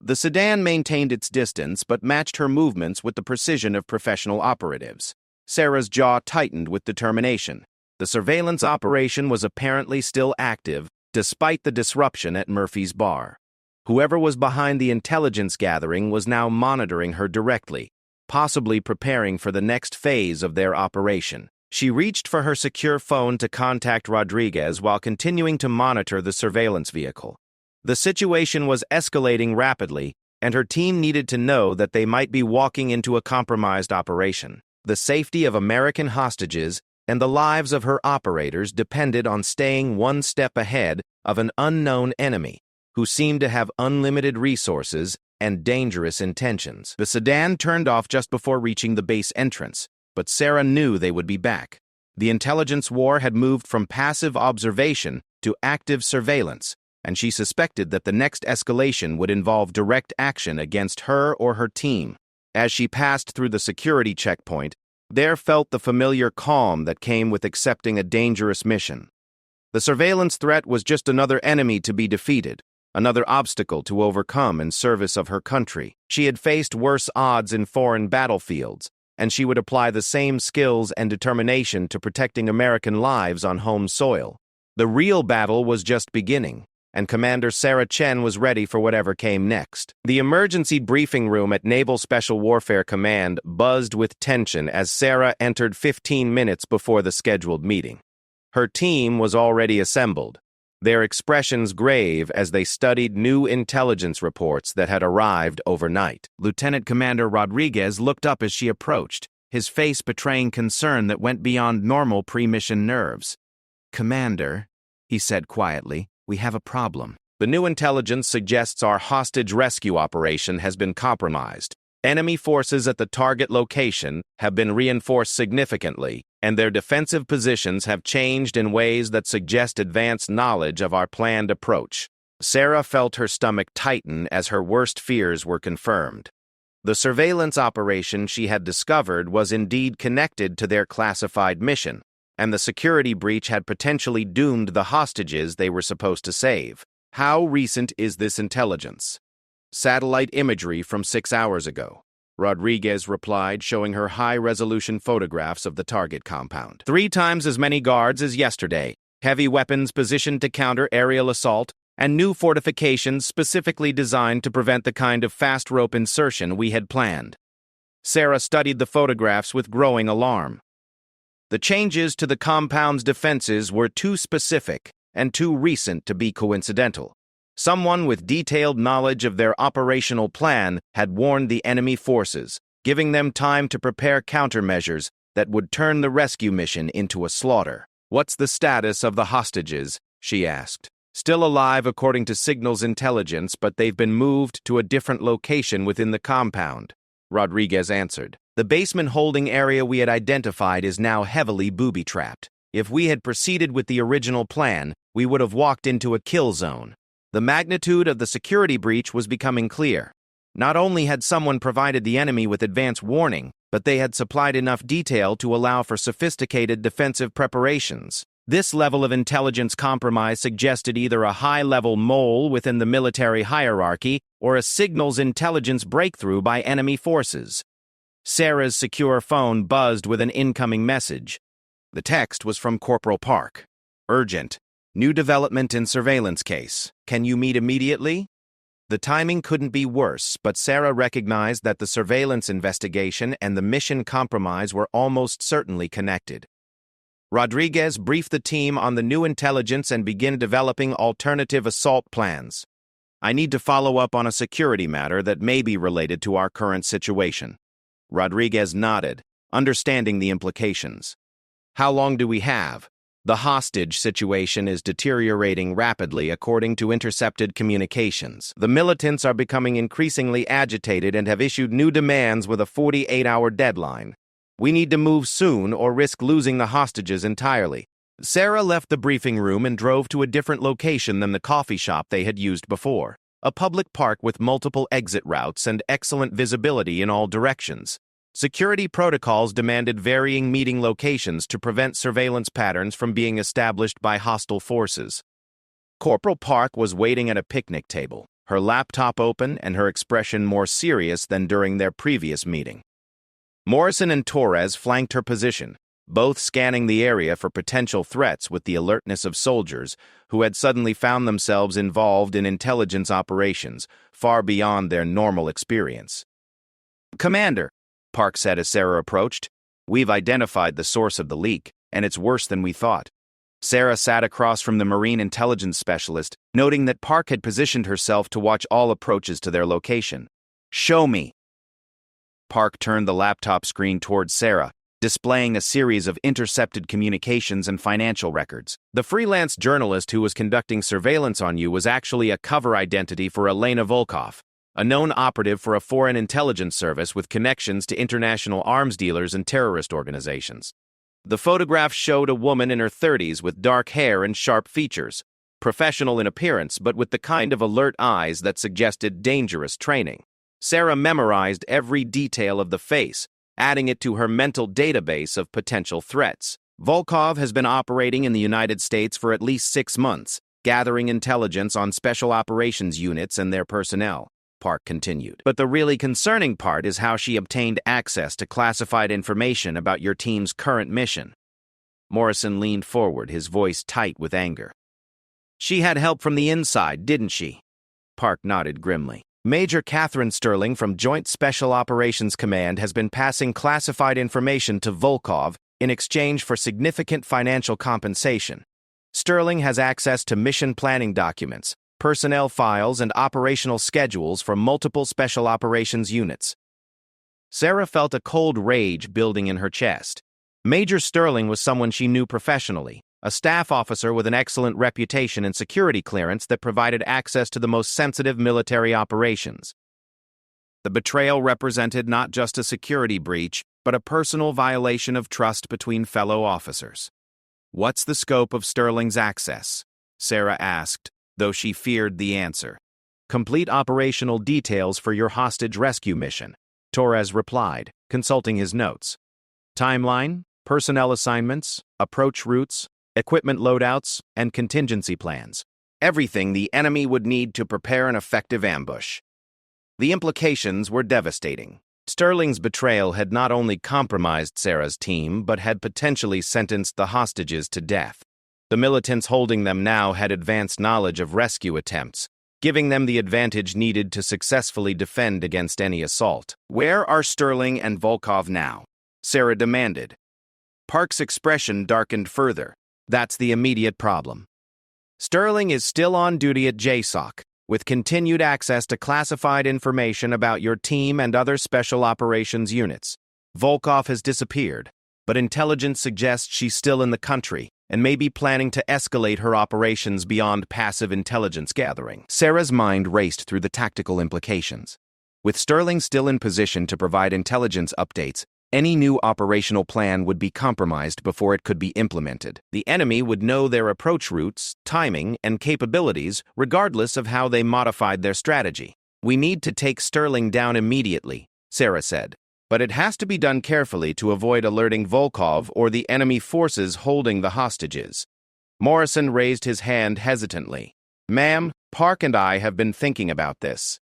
The sedan maintained its distance but matched her movements with the precision of professional operatives. Sarah's jaw tightened with determination. The surveillance operation was apparently still active, despite the disruption at Murphy's bar. Whoever was behind the intelligence gathering was now monitoring her directly, possibly preparing for the next phase of their operation. She reached for her secure phone to contact Rodriguez while continuing to monitor the surveillance vehicle. The situation was escalating rapidly, and her team needed to know that they might be walking into a compromised operation. The safety of American hostages and the lives of her operators depended on staying one step ahead of an unknown enemy who seemed to have unlimited resources and dangerous intentions. The sedan turned off just before reaching the base entrance, but Sarah knew they would be back. The intelligence war had moved from passive observation to active surveillance, and she suspected that the next escalation would involve direct action against her or her team. As she passed through the security checkpoint, there felt the familiar calm that came with accepting a dangerous mission. The surveillance threat was just another enemy to be defeated, another obstacle to overcome in service of her country. She had faced worse odds in foreign battlefields, and she would apply the same skills and determination to protecting American lives on home soil. The real battle was just beginning, and Commander Sarah Chen was ready for whatever came next. The emergency briefing room at Naval Special Warfare Command buzzed with tension as Sarah entered 15 minutes before the scheduled meeting. Her team was already assembled, their expressions grave as they studied new intelligence reports that had arrived overnight. Lieutenant Commander Rodriguez looked up as she approached, his face betraying concern that went beyond normal pre-mission nerves. "Commander," he said quietly, "we have a problem. The new intelligence suggests our hostage rescue operation has been compromised. Enemy forces at the target location have been reinforced significantly, and their defensive positions have changed in ways that suggest advanced knowledge of our planned approach." Sarah felt her stomach tighten as her worst fears were confirmed. The surveillance operation she had discovered was indeed connected to their classified mission, and the security breach had potentially doomed the hostages they were supposed to save. How recent is this intelligence? Satellite imagery from 6 hours ago, Rodriguez replied, showing her high-resolution photographs of the target compound. 3 times as many guards as yesterday, heavy weapons positioned to counter aerial assault, and new fortifications specifically designed to prevent the kind of fast rope insertion we had planned. Sarah studied the photographs with growing alarm. The changes to the compound's defenses were too specific and too recent to be coincidental. Someone with detailed knowledge of their operational plan had warned the enemy forces, giving them time to prepare countermeasures that would turn the rescue mission into a slaughter. "What's the status of the hostages?" she asked. "Still alive according to Signal's intelligence, but they've been moved to a different location within the compound," Rodriguez answered. "The basement holding area we had identified is now heavily booby-trapped. If we had proceeded with the original plan, we would have walked into a kill zone." The magnitude of the security breach was becoming clear. Not only had someone provided the enemy with advance warning, but they had supplied enough detail to allow for sophisticated defensive preparations. This level of intelligence compromise suggested either a high-level mole within the military hierarchy or a signals intelligence breakthrough by enemy forces. Sarah's secure phone buzzed with an incoming message. The text was from Corporal Park. "Urgent. New development in surveillance case. Can you meet immediately?" The timing couldn't be worse, but Sarah recognized that the surveillance investigation and the mission compromise were almost certainly connected. Rodriguez briefed the team on the new intelligence and began developing alternative assault plans. "I need to follow up on a security matter that may be related to our current situation." Rodriguez nodded, understanding the implications. "How long do we have?" "The hostage situation is deteriorating rapidly according to intercepted communications. The militants are becoming increasingly agitated and have issued new demands with a 48-hour deadline. We need to move soon or risk losing the hostages entirely." Sarah left the briefing room and drove to a different location than the coffee shop they had used before, a public park with multiple exit routes and excellent visibility in all directions. Security protocols demanded varying meeting locations to prevent surveillance patterns from being established by hostile forces. Corporal Park was waiting at a picnic table, her laptop open and her expression more serious than during their previous meeting. Morrison and Torres flanked her position, both scanning the area for potential threats with the alertness of soldiers who had suddenly found themselves involved in intelligence operations far beyond their normal experience. "Commander," Park said as Sarah approached, "we've identified the source of the leak, and it's worse than we thought." Sarah sat across from the marine intelligence specialist, noting that Park had positioned herself to watch all approaches to their location. "Show me." Park turned the laptop screen towards Sarah, displaying a series of intercepted communications and financial records. "The freelance journalist who was conducting surveillance on you was actually a cover identity for Elena Volkov, a known operative for a foreign intelligence service with connections to international arms dealers and terrorist organizations." The photograph showed a woman in her 30s with dark hair and sharp features. professional in appearance but with the kind of alert eyes that suggested dangerous training. Sarah memorized every detail of the face, adding it to her mental database of potential threats. Volkov has been operating in the United States for at least 6 months, gathering intelligence on special operations units and their personnel, Park continued. But the really concerning part is how she obtained access to classified information about your team's current mission. Morrison leaned forward, his voice tight with anger. She had help from the inside, didn't she? Park nodded grimly. Major Catherine Sterling from Joint Special Operations Command has been passing classified information to Volkov in exchange for significant financial compensation. Sterling has access to mission planning documents, personnel files, and operational schedules for multiple special operations units. Sarah felt a cold rage building in her chest. Major Sterling was someone she knew professionally, a staff officer with an excellent reputation and security clearance that provided access to the most sensitive military operations. The betrayal represented not just a security breach, but a personal violation of trust between fellow officers. What's the scope of Sterling's access? Sarah asked, though she feared the answer. Complete operational details for your hostage rescue mission, Torres replied, consulting his notes. Timeline, personnel assignments, approach routes, equipment loadouts, and contingency plans. Everything the enemy would need to prepare an effective ambush. The implications were devastating. Sterling's betrayal had not only compromised Sarah's team, but had potentially sentenced the hostages to death. The militants holding them now had advanced knowledge of rescue attempts, giving them the advantage needed to successfully defend against any assault. Where are Sterling and Volkov now? Sarah demanded. Park's expression darkened further. That's the immediate problem. Sterling is still on duty at JSOC, with continued access to classified information about your team and other special operations units. Volkov has disappeared, but intelligence suggests she's still in the country and may be planning to escalate her operations beyond passive intelligence gathering. Sarah's mind raced through the tactical implications. With Sterling still in position to provide intelligence updates, any new operational plan would be compromised before it could be implemented. The enemy would know their approach routes, timing, and capabilities, regardless of how they modified their strategy. We need to take Sterling down immediately, Sarah said. But it has to be done carefully to avoid alerting Volkov or the enemy forces holding the hostages. Morrison raised his hand hesitantly. Ma'am, Park and I have been thinking about this.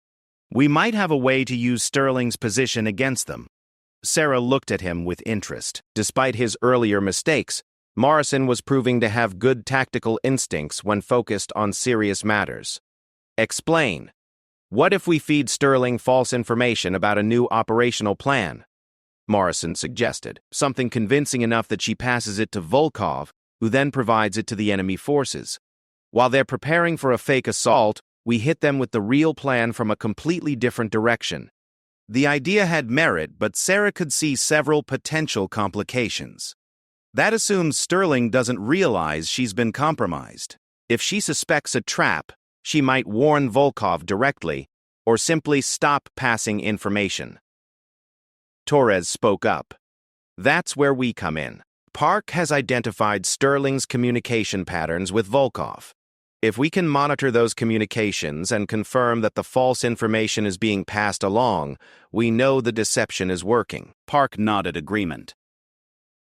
We might have a way to use Sterling's position against them. Sarah looked at him with interest. Despite his earlier mistakes, Morrison was proving to have good tactical instincts when focused on serious matters. Explain. What if we feed Sterling false information about a new operational plan? Morrison suggested. Something convincing enough that she passes it to Volkov, who then provides it to the enemy forces. While they're preparing for a fake assault, we hit them with the real plan from a completely different direction. The idea had merit, but Sarah could see several potential complications. That assumes Sterling doesn't realize she's been compromised. If she suspects a trap, she might warn Volkov directly, or simply stop passing information. Torres spoke up. That's where we come in. Park has identified Sterling's communication patterns with Volkov. If we can monitor those communications and confirm that the false information is being passed along, we know the deception is working. Park nodded agreement.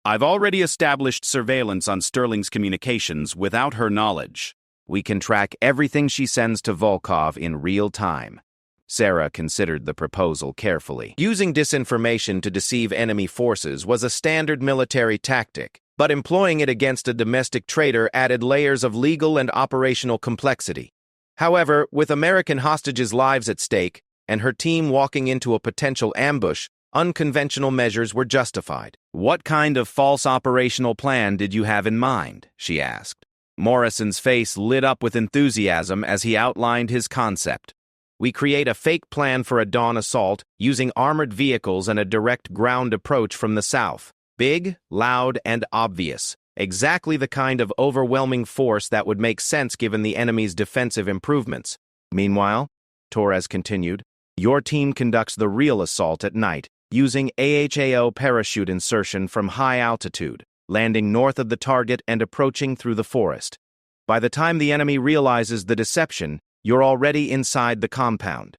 I've already established surveillance on Sterling's communications without her knowledge. We can track everything she sends to Volkov in real time. Sarah considered the proposal carefully. Using disinformation to deceive enemy forces was a standard military tactic, but employing it against a domestic traitor added layers of legal and operational complexity. However, with American hostages' lives at stake and her team walking into a potential ambush, unconventional measures were justified. What kind of false operational plan did you have in mind? She asked. Morrison's face lit up with enthusiasm as he outlined his concept. We create a fake plan for a dawn assault using armored vehicles and a direct ground approach from the south. Big, loud, and obvious. Exactly the kind of overwhelming force that would make sense given the enemy's defensive improvements. Meanwhile, Torres continued, your team conducts the real assault at night, using AHAO parachute insertion from high altitude, landing north of the target and approaching through the forest. By the time the enemy realizes the deception, you're already inside the compound.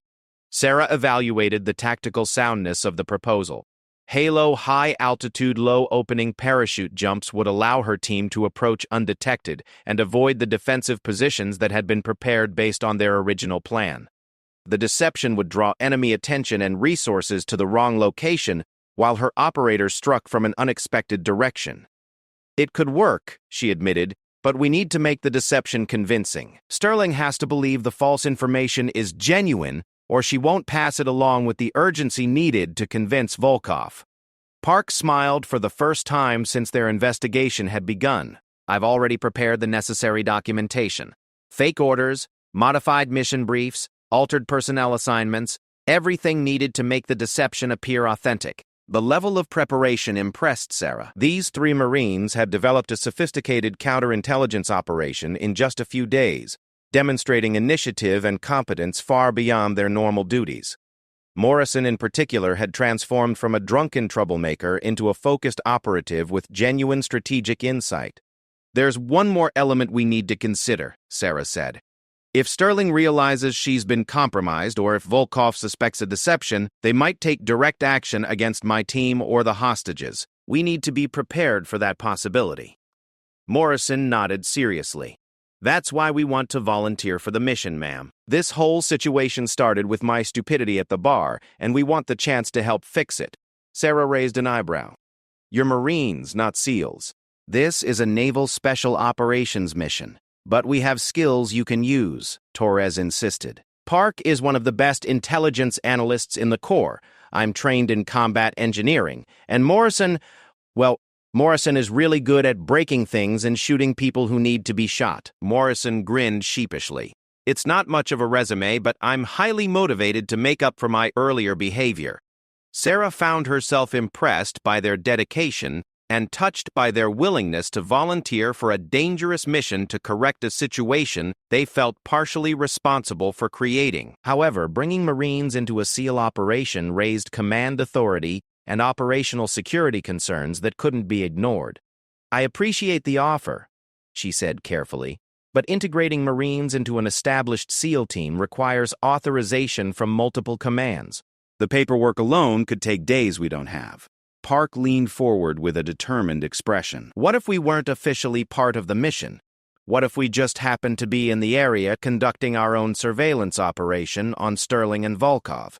Sarah evaluated the tactical soundness of the proposal. Halo high-altitude, low-opening parachute jumps would allow her team to approach undetected and avoid the defensive positions that had been prepared based on their original plan. The deception would draw enemy attention and resources to the wrong location, while her operators struck from an unexpected direction. It could work, she admitted, but we need to make the deception convincing. Sterling has to believe the false information is genuine, or she won't pass it along with the urgency needed to convince Volkov. Park smiled for the first time since their investigation had begun. I've already prepared the necessary documentation. Fake orders, modified mission briefs, altered personnel assignments, everything needed to make the deception appear authentic. The level of preparation impressed Sarah. These 3 Marines had developed a sophisticated counterintelligence operation in just a few days, demonstrating initiative and competence far beyond their normal duties. Morrison, in particular, had transformed from a drunken troublemaker into a focused operative with genuine strategic insight. There's one more element we need to consider, Sarah said. If Sterling realizes she's been compromised, or if Volkov suspects a deception, they might take direct action against my team or the hostages. We need to be prepared for that possibility. Morrison nodded seriously. That's why we want to volunteer for the mission, ma'am. This whole situation started with my stupidity at the bar, and we want the chance to help fix it. Sarah raised an eyebrow. You're Marines, not SEALs. This is a Naval Special Operations mission. But we have skills you can use, Torres insisted. Park is one of the best intelligence analysts in the Corps. I'm trained in combat engineering. And Morrison is really good at breaking things and shooting people who need to be shot. Morrison grinned sheepishly. It's not much of a resume, but I'm highly motivated to make up for my earlier behavior. Sarah found herself impressed by their dedication and touched by their willingness to volunteer for a dangerous mission to correct a situation they felt partially responsible for creating. However, bringing Marines into a SEAL operation raised command authority and operational security concerns that couldn't be ignored. I appreciate the offer, she said carefully, but integrating Marines into an established SEAL team requires authorization from multiple commands. The paperwork alone could take days we don't have. Park leaned forward with a determined expression. What if we weren't officially part of the mission? What if we just happened to be in the area conducting our own surveillance operation on Sterling and Volkov?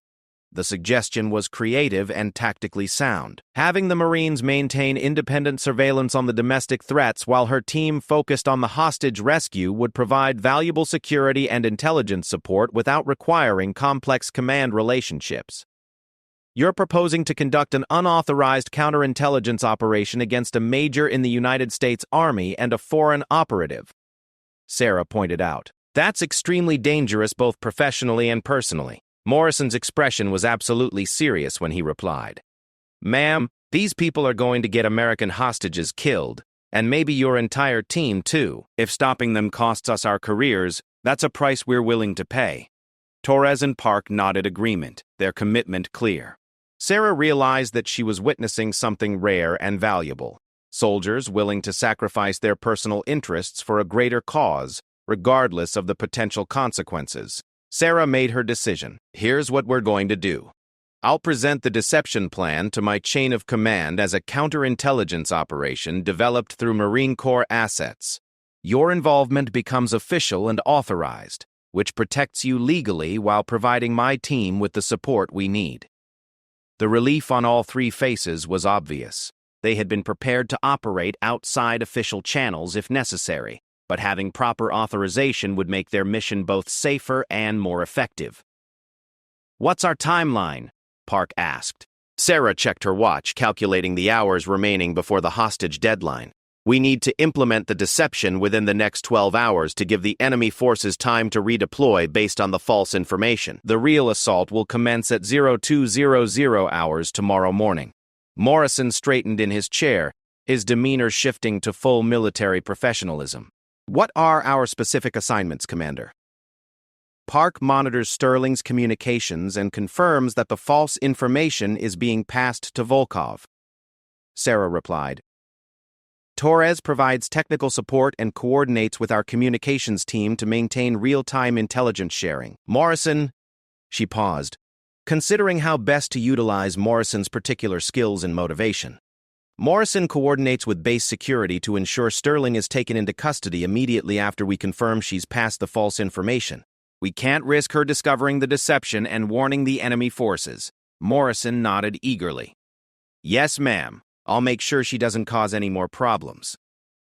The suggestion was creative and tactically sound. Having the Marines maintain independent surveillance on the domestic threats while her team focused on the hostage rescue would provide valuable security and intelligence support without requiring complex command relationships. You're proposing to conduct an unauthorized counterintelligence operation against a major in the United States Army and a foreign operative, Sarah pointed out. That's extremely dangerous both professionally and personally. Morrison's expression was absolutely serious when he replied. Ma'am, these people are going to get American hostages killed, and maybe your entire team too. If stopping them costs us our careers, that's a price we're willing to pay. Torres and Park nodded agreement, their commitment clear. Sarah realized that she was witnessing something rare and valuable. Soldiers willing to sacrifice their personal interests for a greater cause, regardless of the potential consequences. Sarah made her decision. Here's what we're going to do. I'll present the deception plan to my chain of command as a counterintelligence operation developed through Marine Corps assets. Your involvement becomes official and authorized, which protects you legally while providing my team with the support we need. The relief on all 3 faces was obvious. They had been prepared to operate outside official channels if necessary, but having proper authorization would make their mission both safer and more effective. What's our timeline? Park asked. Sarah checked her watch, calculating the hours remaining before the hostage deadline. We need to implement the deception within the next 12 hours to give the enemy forces time to redeploy based on the false information. The real assault will commence at 0200 hours tomorrow morning. Morrison straightened in his chair, his demeanor shifting to full military professionalism. What are our specific assignments, Commander? Park monitors Sterling's communications and confirms that the false information is being passed to Volkov. Sarah replied, Torres provides technical support and coordinates with our communications team to maintain real-time intelligence sharing. Morrison, she paused, considering how best to utilize Morrison's particular skills and motivation. Morrison coordinates with base security to ensure Sterling is taken into custody immediately after we confirm she's passed the false information. We can't risk her discovering the deception and warning the enemy forces. Morrison nodded eagerly. Yes, ma'am. I'll make sure she doesn't cause any more problems.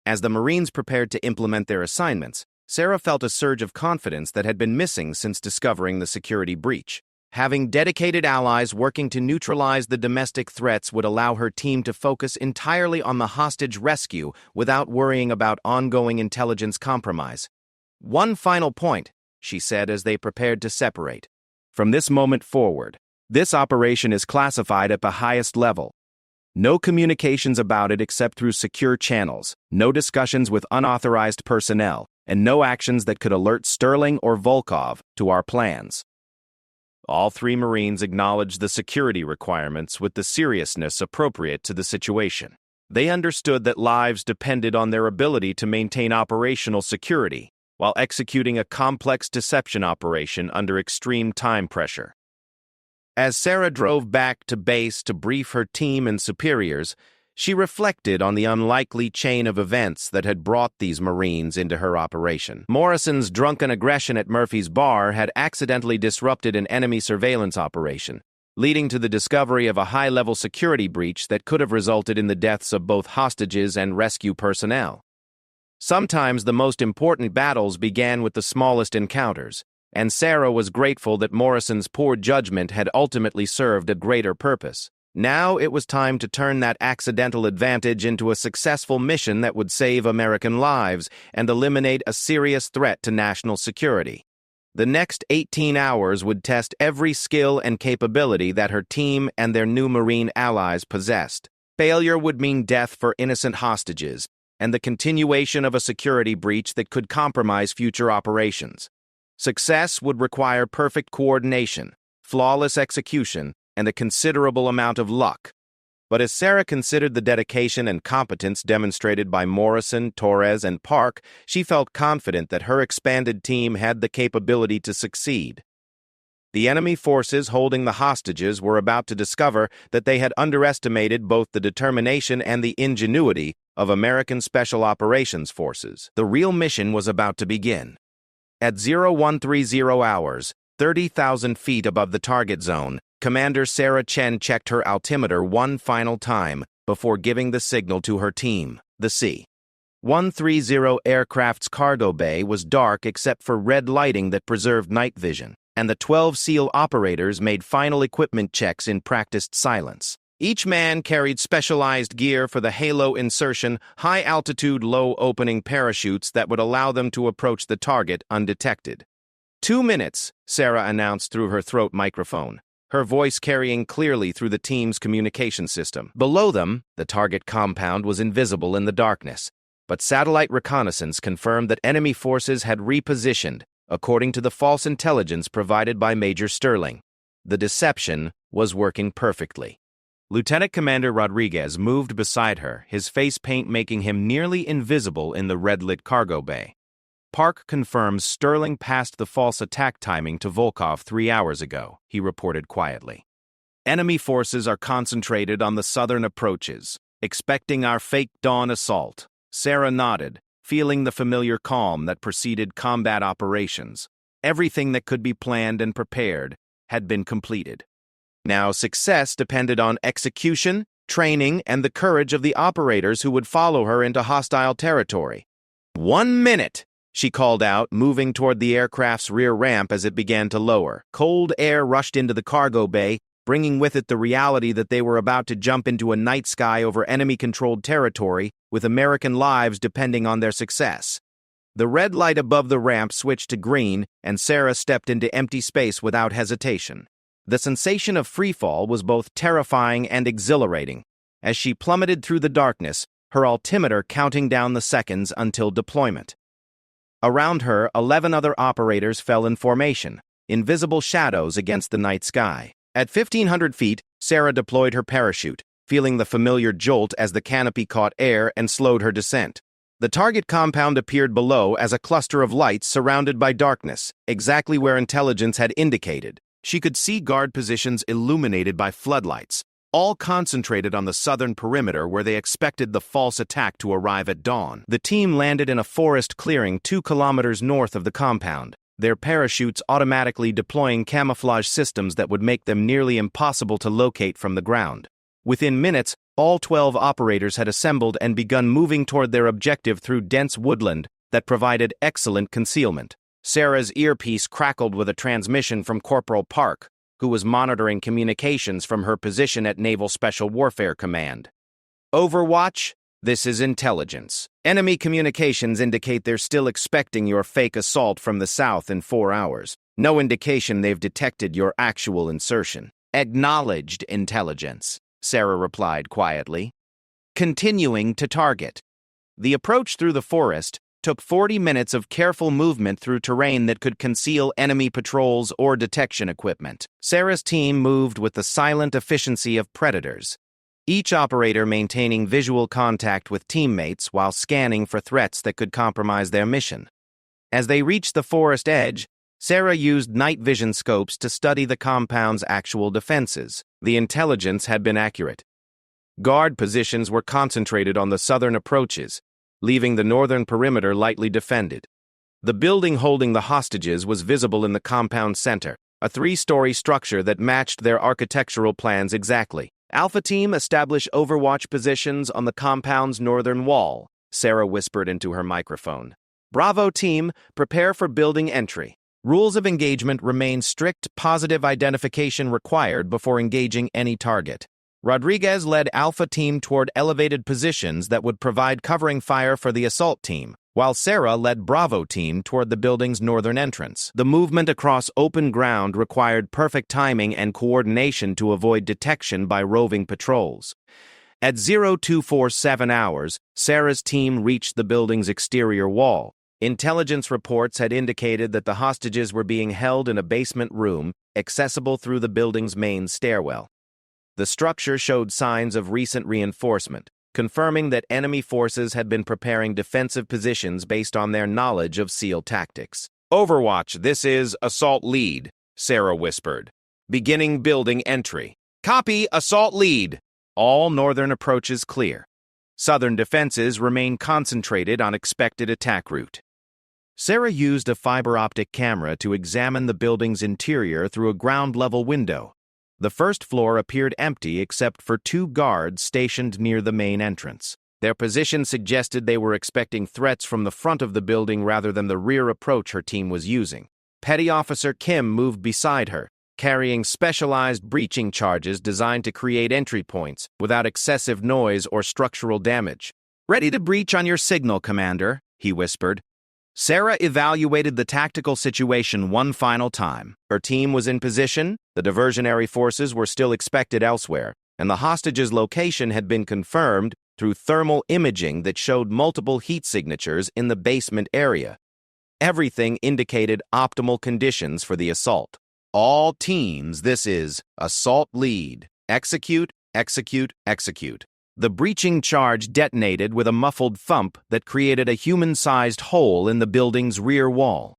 As the Marines prepared to implement their assignments, Sarah felt a surge of confidence that had been missing since discovering the security breach. Having dedicated allies working to neutralize the domestic threats would allow her team to focus entirely on the hostage rescue without worrying about ongoing intelligence compromise. One final point, she said as they prepared to separate. From this moment forward, this operation is classified at the highest level. No communications about it except through secure channels, no discussions with unauthorized personnel, and no actions that could alert Sterling or Volkov to our plans. All three Marines acknowledged the security requirements with the seriousness appropriate to the situation. They understood that lives depended on their ability to maintain operational security while executing a complex deception operation under extreme time pressure. As Sarah drove back to base to brief her team and superiors, she reflected on the unlikely chain of events that had brought these Marines into her operation. Morrison's drunken aggression at Murphy's bar had accidentally disrupted an enemy surveillance operation, leading to the discovery of a high-level security breach that could have resulted in the deaths of both hostages and rescue personnel. Sometimes the most important battles began with the smallest encounters, and Sarah was grateful that Morrison's poor judgment had ultimately served a greater purpose. Now it was time to turn that accidental advantage into a successful mission that would save American lives and eliminate a serious threat to national security. The next 18 hours would test every skill and capability that her team and their new Marine allies possessed. Failure would mean death for innocent hostages and the continuation of a security breach that could compromise future operations. Success would require perfect coordination, flawless execution, and a considerable amount of luck. But as Sarah considered the dedication and competence demonstrated by Morrison, Torres, and Park, she felt confident that her expanded team had the capability to succeed. The enemy forces holding the hostages were about to discover that they had underestimated both the determination and the ingenuity of American Special Operations Forces. The real mission was about to begin. At 0130 hours, 30,000 feet above the target zone, Commander Sarah Chen checked her altimeter one final time before giving the signal to her team. The C-130 aircraft's cargo bay was dark except for red lighting that preserved night vision, and the 12 SEAL operators made final equipment checks in practiced silence. Each man carried specialized gear for the halo insertion, high-altitude, low-opening parachutes that would allow them to approach the target undetected. 2 minutes, Sarah announced through her throat microphone, her voice carrying clearly through the team's communication system. Below them, the target compound was invisible in the darkness, but satellite reconnaissance confirmed that enemy forces had repositioned, according to the false intelligence provided by Major Sterling. The deception was working perfectly. Lieutenant Commander Rodriguez moved beside her, his face paint making him nearly invisible in the red-lit cargo bay. Park confirms Sterling passed the false attack timing to Volkov 3 hours ago, he reported quietly. Enemy forces are concentrated on the southern approaches, expecting our fake dawn assault. Sarah nodded, feeling the familiar calm that preceded combat operations. Everything that could be planned and prepared had been completed. Now success depended on execution, training, and the courage of the operators who would follow her into hostile territory. 1 minute! She called out, moving toward the aircraft's rear ramp as it began to lower. Cold air rushed into the cargo bay, bringing with it the reality that they were about to jump into a night sky over enemy-controlled territory, with American lives depending on their success. The red light above the ramp switched to green, and Sarah stepped into empty space without hesitation. The sensation of freefall was both terrifying and exhilarating. As she plummeted through the darkness, her altimeter counting down the seconds until deployment. Around her, 11 other operators fell in formation, invisible shadows against the night sky. At 1,500 feet, Sarah deployed her parachute, feeling the familiar jolt as the canopy caught air and slowed her descent. The target compound appeared below as a cluster of lights surrounded by darkness, exactly where intelligence had indicated. She could see guard positions illuminated by floodlights, all concentrated on the southern perimeter where they expected the false attack to arrive at dawn. The team landed in a forest clearing 2 kilometers north of the compound, their parachutes automatically deploying camouflage systems that would make them nearly impossible to locate from the ground. Within minutes, all 12 operators had assembled and begun moving toward their objective through dense woodland that provided excellent concealment. Sarah's earpiece crackled with a transmission from Corporal Park, who was monitoring communications from her position at Naval Special Warfare Command. Overwatch, this is intelligence. Enemy communications indicate they're still expecting your fake assault from the south in 4 hours. No indication they've detected your actual insertion. Acknowledged intelligence, Sarah replied quietly. Continuing to target. The approach through the forest took 40 minutes of careful movement through terrain that could conceal enemy patrols or detection equipment. Sarah's team moved with the silent efficiency of predators, each operator maintaining visual contact with teammates while scanning for threats that could compromise their mission. As they reached the forest edge, Sarah used night vision scopes to study the compound's actual defenses. The intelligence had been accurate. Guard positions were concentrated on the southern approaches, leaving the northern perimeter lightly defended. The building holding the hostages was visible in the compound center, a 3-story structure that matched their architectural plans exactly. Alpha Team established overwatch positions on the compound's northern wall, Sarah whispered into her microphone. Bravo Team, prepare for building entry. Rules of engagement remain strict. Positive identification required before engaging any target. Rodriguez led Alpha Team toward elevated positions that would provide covering fire for the assault team, while Sarah led Bravo Team toward the building's northern entrance. The movement across open ground required perfect timing and coordination to avoid detection by roving patrols. At 0247 hours, Sarah's team reached the building's exterior wall. Intelligence reports had indicated that the hostages were being held in a basement room, accessible through the building's main stairwell. The structure showed signs of recent reinforcement, confirming that enemy forces had been preparing defensive positions based on their knowledge of SEAL tactics. Overwatch, this is Assault Lead, Sarah whispered. Beginning building entry. Copy, Assault Lead. All northern approaches clear. Southern defenses remain concentrated on expected attack route. Sarah used a fiber optic camera to examine the building's interior through a ground-level window. The first floor appeared empty except for 2 guards stationed near the main entrance. Their position suggested they were expecting threats from the front of the building rather than the rear approach her team was using. Petty Officer Kim moved beside her, carrying specialized breaching charges designed to create entry points without excessive noise or structural damage. "Ready to breach on your signal, Commander," he whispered. Sarah evaluated the tactical situation one final time. Her team was in position, the diversionary forces were still expected elsewhere, and the hostage's location had been confirmed through thermal imaging that showed multiple heat signatures in the basement area. Everything indicated optimal conditions for the assault. All teams, this is Assault Lead. Execute, execute, execute. The breaching charge detonated with a muffled thump that created a human-sized hole in the building's rear wall.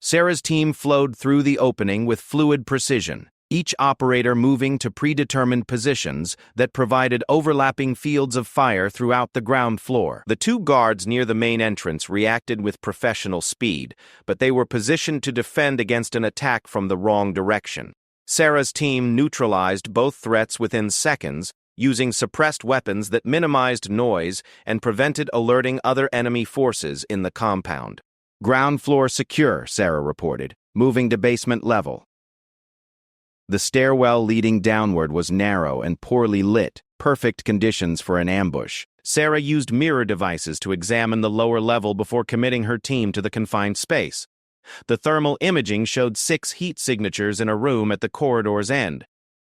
Sarah's team flowed through the opening with fluid precision, each operator moving to predetermined positions that provided overlapping fields of fire throughout the ground floor. The 2 guards near the main entrance reacted with professional speed, but they were positioned to defend against an attack from the wrong direction. Sarah's team neutralized both threats within seconds, using suppressed weapons that minimized noise and prevented alerting other enemy forces in the compound. "Ground floor secure," Sarah reported, moving to basement level. The stairwell leading downward was narrow and poorly lit, perfect conditions for an ambush. Sarah used mirror devices to examine the lower level before committing her team to the confined space. The thermal imaging showed 6 heat signatures in a room at the corridor's end,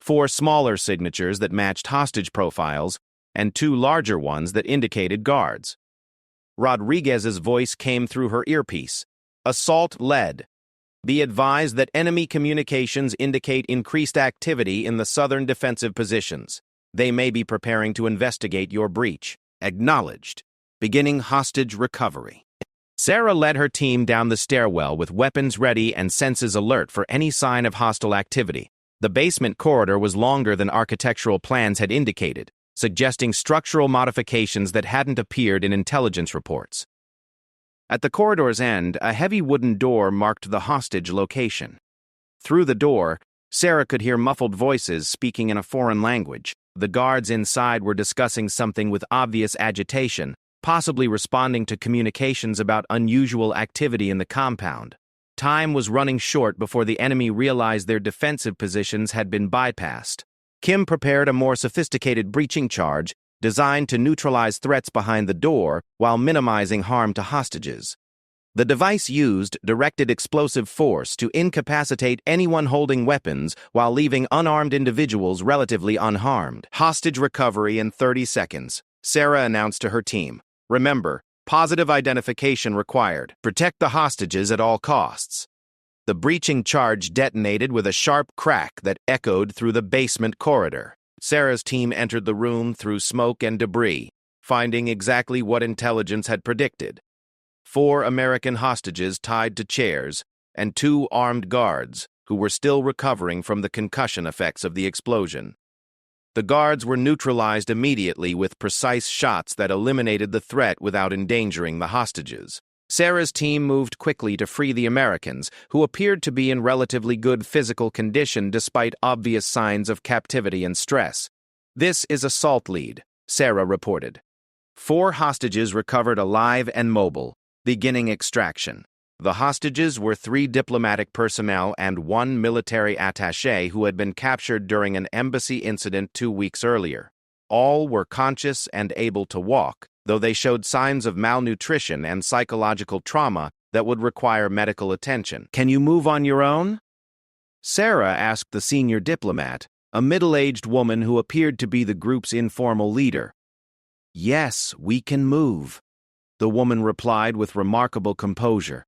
4 smaller signatures that matched hostage profiles, and 2 larger ones that indicated guards. Rodriguez's voice came through her earpiece. "Assault led. Be advised that enemy communications indicate increased activity in the southern defensive positions. They may be preparing to investigate your breach. Acknowledged. Beginning hostage recovery. Sarah led her team down the stairwell with weapons ready and senses alert for any sign of hostile activity. The basement corridor was longer than architectural plans had indicated, suggesting structural modifications that hadn't appeared in intelligence reports. At the corridor's end, a heavy wooden door marked the hostage location. Through the door, Sarah could hear muffled voices speaking in a foreign language. The guards inside were discussing something with obvious agitation, possibly responding to communications about unusual activity in the compound. Time was running short before the enemy realized their defensive positions had been bypassed. Kim prepared a more sophisticated breaching charge designed to neutralize threats behind the door while minimizing harm to hostages. The device used directed explosive force to incapacitate anyone holding weapons while leaving unarmed individuals relatively unharmed. Hostage recovery in 30 seconds, Sarah announced to her team. Remember, positive identification required. Protect the hostages at all costs. The breaching charge detonated with a sharp crack that echoed through the basement corridor. Sarah's team entered the room through smoke and debris, finding exactly what intelligence had predicted. 4 American hostages tied to chairs, and 2 armed guards who were still recovering from the concussion effects of the explosion. The guards were neutralized immediately with precise shots that eliminated the threat without endangering the hostages. Sarah's team moved quickly to free the Americans, who appeared to be in relatively good physical condition despite obvious signs of captivity and stress. This is assault lead, Sarah reported. 4 hostages recovered alive and mobile, beginning extraction. The hostages were 3 diplomatic personnel and 1 military attaché who had been captured during an embassy incident 2 weeks earlier. All were conscious and able to walk, though they showed signs of malnutrition and psychological trauma that would require medical attention. "Can you move on your own?" Sarah asked the senior diplomat, a middle-aged woman who appeared to be the group's informal leader. "Yes, we can move," the woman replied with remarkable composure.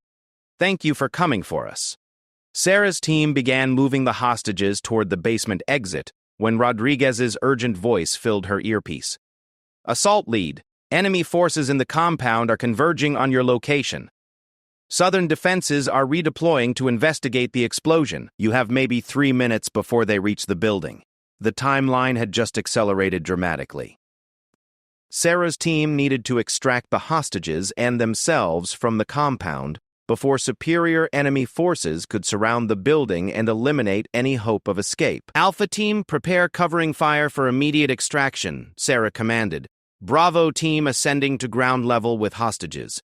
"Thank you for coming for us." Sarah's team began moving the hostages toward the basement exit when Rodriguez's urgent voice filled her earpiece. "Assault lead, enemy forces in the compound are converging on your location. Southern defenses are redeploying to investigate the explosion. You have maybe 3 minutes before they reach the building." The timeline had just accelerated dramatically. Sarah's team needed to extract the hostages and themselves from the compound before superior enemy forces could surround the building and eliminate any hope of escape. "Alpha team, prepare covering fire for immediate extraction," Sarah commanded. Bravo team ascending to ground level with hostages.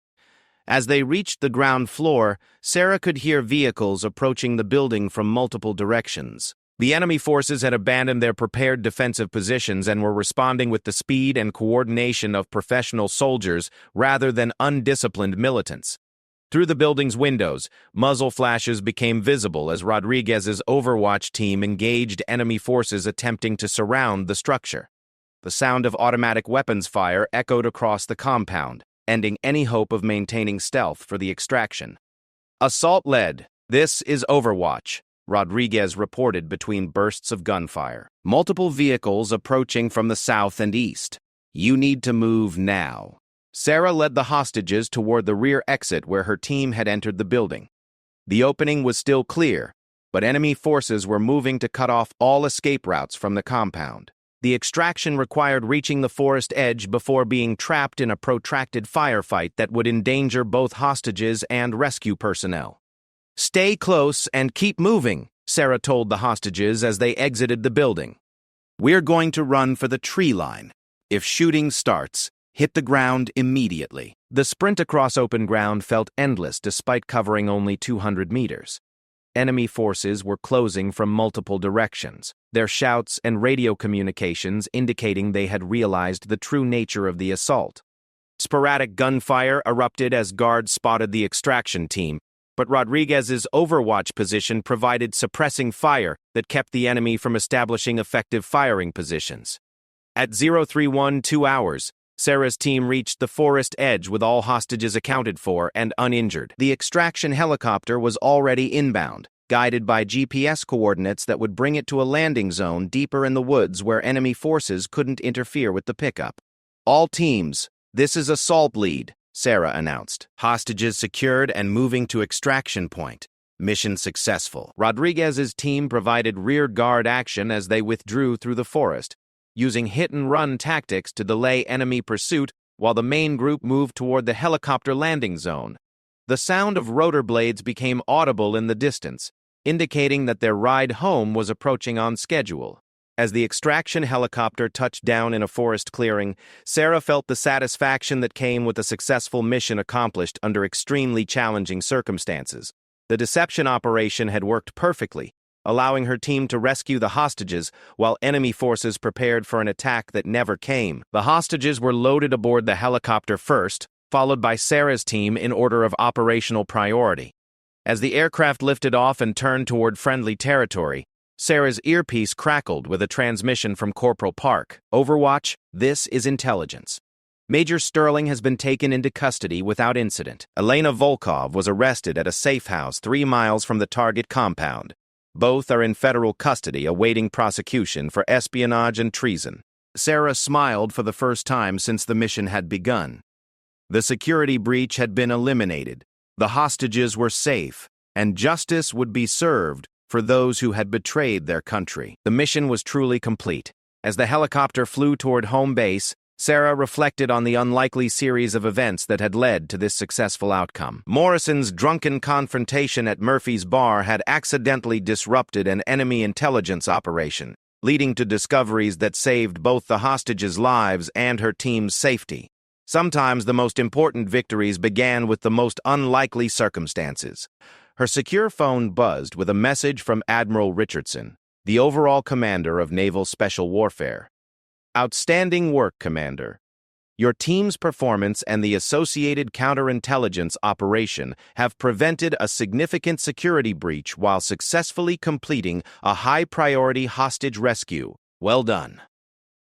As they reached the ground floor, Sarah could hear vehicles approaching the building from multiple directions. The enemy forces had abandoned their prepared defensive positions and were responding with the speed and coordination of professional soldiers rather than undisciplined militants. Through the building's windows, muzzle flashes became visible as Rodriguez's Overwatch team engaged enemy forces attempting to surround the structure. The sound of automatic weapons fire echoed across the compound, ending any hope of maintaining stealth for the extraction. "Assault led. This is Overwatch," Rodriguez reported between bursts of gunfire. "Multiple vehicles approaching from the south and east. You need to move now." Sarah led the hostages toward the rear exit where her team had entered the building. The opening was still clear, but enemy forces were moving to cut off all escape routes from the compound. The extraction required reaching the forest edge before being trapped in a protracted firefight that would endanger both hostages and rescue personnel. "Stay close and keep moving," Sarah told the hostages as they exited the building. "We're going to run for the tree line. If shooting starts, hit the ground immediately." The sprint across open ground felt endless despite covering only 200 meters. Enemy forces were closing from multiple directions, their shouts and radio communications indicating they had realized the true nature of the assault. Sporadic gunfire erupted as guards spotted the extraction team, but Rodriguez's Overwatch position provided suppressing fire that kept the enemy from establishing effective firing positions. At 0312 hours, Sarah's team reached the forest edge with all hostages accounted for and uninjured. The extraction helicopter was already inbound, guided by GPS coordinates that would bring it to a landing zone deeper in the woods where enemy forces couldn't interfere with the pickup. "All teams, this is assault lead," Sarah announced. "Hostages secured and moving to extraction point. Mission successful." Rodriguez's team provided rear guard action as they withdrew through the forest, using hit-and-run tactics to delay enemy pursuit while the main group moved toward the helicopter landing zone. The sound of rotor blades became audible in the distance, indicating that their ride home was approaching on schedule. As the extraction helicopter touched down in a forest clearing, Sarah felt the satisfaction that came with a successful mission accomplished under extremely challenging circumstances. The deception operation had worked perfectly, allowing her team to rescue the hostages while enemy forces prepared for an attack that never came. The hostages were loaded aboard the helicopter first, followed by Sarah's team in order of operational priority. As the aircraft lifted off and turned toward friendly territory, Sarah's earpiece crackled with a transmission from Corporal Park. "Overwatch, this is intelligence. Major Sterling has been taken into custody without incident. Elena Volkov was arrested at a safe house 3 miles from the target compound. Both are in federal custody awaiting prosecution for espionage and treason." Sarah smiled for the first time since the mission had begun. The security breach had been eliminated, the hostages were safe, and justice would be served for those who had betrayed their country. The mission was truly complete. As the helicopter flew toward home base, Sarah reflected on the unlikely series of events that had led to this successful outcome. Morrison's drunken confrontation at Murphy's bar had accidentally disrupted an enemy intelligence operation, leading to discoveries that saved both the hostages' lives and her team's safety. Sometimes the most important victories began with the most unlikely circumstances. Her secure phone buzzed with a message from Admiral Richardson, the overall commander of Naval Special Warfare. "Outstanding work, Commander. Your team's performance and the associated counterintelligence operation have prevented a significant security breach while successfully completing a high-priority hostage rescue. Well done."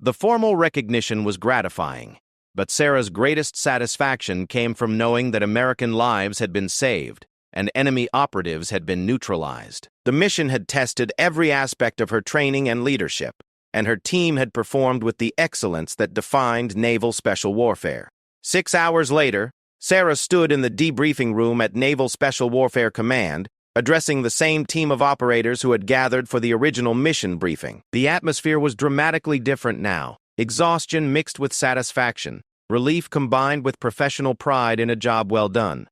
The formal recognition was gratifying, but Sarah's greatest satisfaction came from knowing that American lives had been saved and enemy operatives had been neutralized. The mission had tested every aspect of her training and leadership, and her team had performed with the excellence that defined naval special warfare. 6 hours later, Sarah stood in the debriefing room at Naval Special Warfare Command, addressing the same team of operators who had gathered for the original mission briefing. The atmosphere was dramatically different now, exhaustion mixed with satisfaction, relief combined with professional pride in a job well done.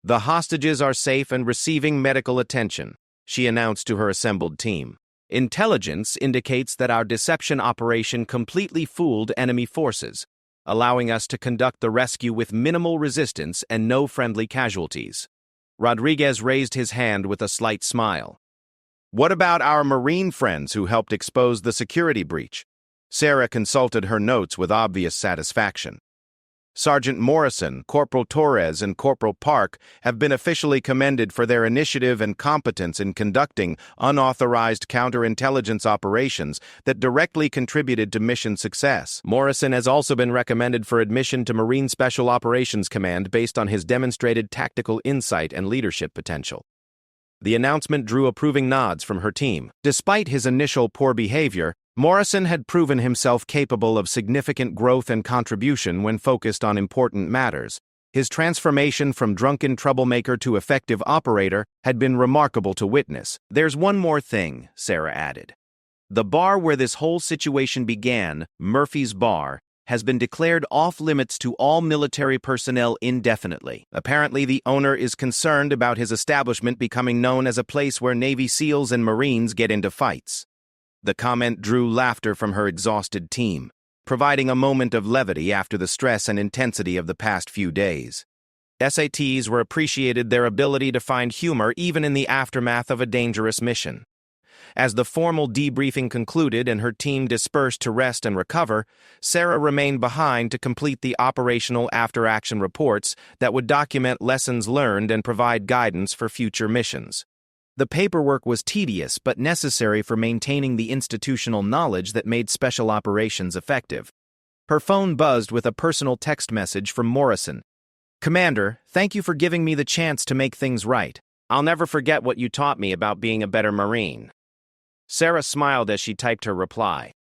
"The hostages are safe and receiving medical attention," she announced to her assembled team. "Intelligence indicates that our deception operation completely fooled enemy forces, allowing us to conduct the rescue with minimal resistance and no friendly casualties." Rodriguez raised his hand with a slight smile. "What about our Marine friends who helped expose the security breach?" Sarah consulted her notes with obvious satisfaction. "Sergeant Morrison, Corporal Torres, and Corporal Park have been officially commended for their initiative and competence in conducting unauthorized counterintelligence operations that directly contributed to mission success. Morrison has also been recommended for admission to Marine Special Operations Command based on his demonstrated tactical insight and leadership potential." The announcement drew approving nods from her team. Despite his initial poor behavior, Morrison had proven himself capable of significant growth and contribution when focused on important matters. His transformation from drunken troublemaker to effective operator had been remarkable to witness. "There's one more thing," Sarah added. "The bar where this whole situation began, Murphy's Bar, has been declared off-limits to all military personnel indefinitely. Apparently, the owner is concerned about his establishment becoming known as a place where Navy SEALs and Marines get into fights." The comment drew laughter from her exhausted team, providing a moment of levity after the stress and intensity of the past few days. SATs were appreciated their ability to find humor even in the aftermath of a dangerous mission. As the formal debriefing concluded and her team dispersed to rest and recover, Sarah remained behind to complete the operational after-action reports that would document lessons learned and provide guidance for future missions. The paperwork was tedious but necessary for maintaining the institutional knowledge that made special operations effective. Her phone buzzed with a personal text message from Morrison. "Commander, thank you for giving me the chance to make things right. I'll never forget what you taught me about being a better Marine. Sarah smiled as she typed her reply.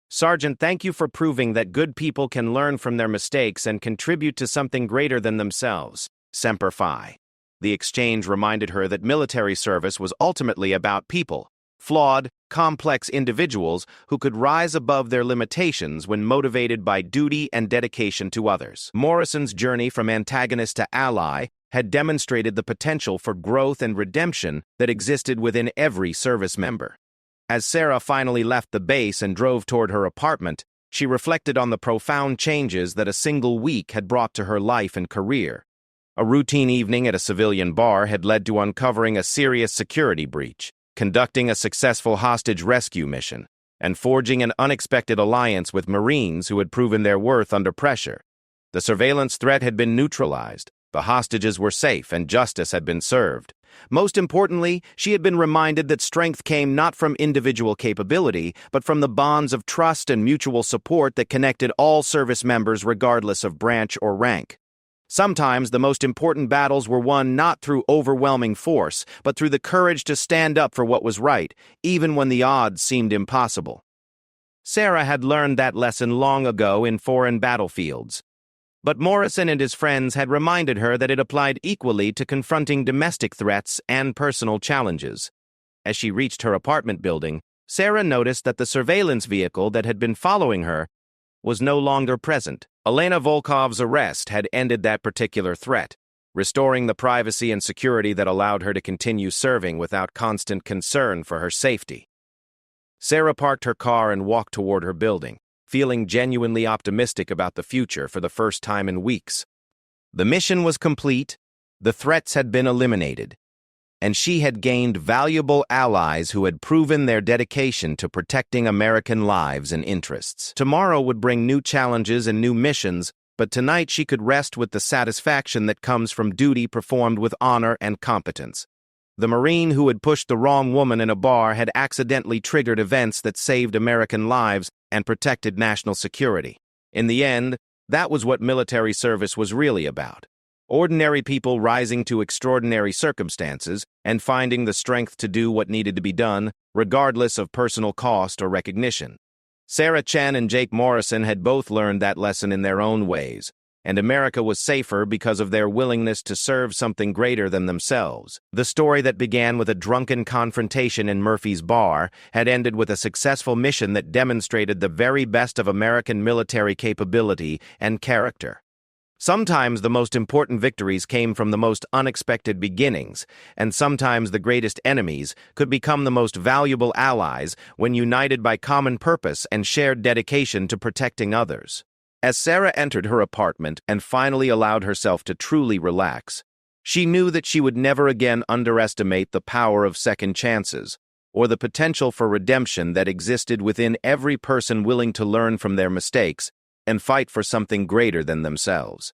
Sergeant, thank you for proving that good people can learn from their mistakes and contribute to something greater than themselves. Semper Fi. The exchange reminded her that military service was ultimately about people, flawed, complex individuals who could rise above their limitations when motivated by duty and dedication to others. Morrison's journey from antagonist to ally had demonstrated the potential for growth and redemption that existed within every service member. As Sarah finally left the base and drove toward her apartment, she reflected on the profound changes that a single week had brought to her life and career. A routine evening at a civilian bar had led to uncovering a serious security breach, conducting a successful hostage rescue mission, and forging an unexpected alliance with Marines who had proven their worth under pressure. The surveillance threat had been neutralized, the hostages were safe, and justice had been served. Most importantly, she had been reminded that strength came not from individual capability, but from the bonds of trust and mutual support that connected all service members regardless of branch or rank. Sometimes the most important battles were won not through overwhelming force, but through the courage to stand up for what was right, even when the odds seemed impossible. Sarah had learned that lesson long ago in foreign battlefields. But Morrison and his friends had reminded her that it applied equally to confronting domestic threats and personal challenges. As she reached her apartment building, Sarah noticed that the surveillance vehicle that had been following her was no longer present. Elena Volkov's arrest had ended that particular threat, restoring the privacy and security that allowed her to continue serving without constant concern for her safety. Sarah parked her car and walked toward her building, feeling genuinely optimistic about the future for the first time in weeks. The mission was complete, the threats had been eliminated, and she had gained valuable allies who had proven their dedication to protecting American lives and interests. Tomorrow would bring new challenges and new missions, but tonight she could rest with the satisfaction that comes from duty performed with honor and competence. The Marine who had pushed the wrong woman in a bar had accidentally triggered events that saved American lives and protected national security. In the end, that was what military service was really about. Ordinary people rising to extraordinary circumstances and finding the strength to do what needed to be done, regardless of personal cost or recognition. Sarah Chen and Jake Morrison had both learned that lesson in their own ways, and America was safer because of their willingness to serve something greater than themselves. The story that began with a drunken confrontation in Murphy's bar had ended with a successful mission that demonstrated the very best of American military capability and character. Sometimes the most important victories came from the most unexpected beginnings, and sometimes the greatest enemies could become the most valuable allies when united by common purpose and shared dedication to protecting others. As Sarah entered her apartment and finally allowed herself to truly relax, she knew that she would never again underestimate the power of second chances, or the potential for redemption that existed within every person willing to learn from their mistakes and fight for something greater than themselves.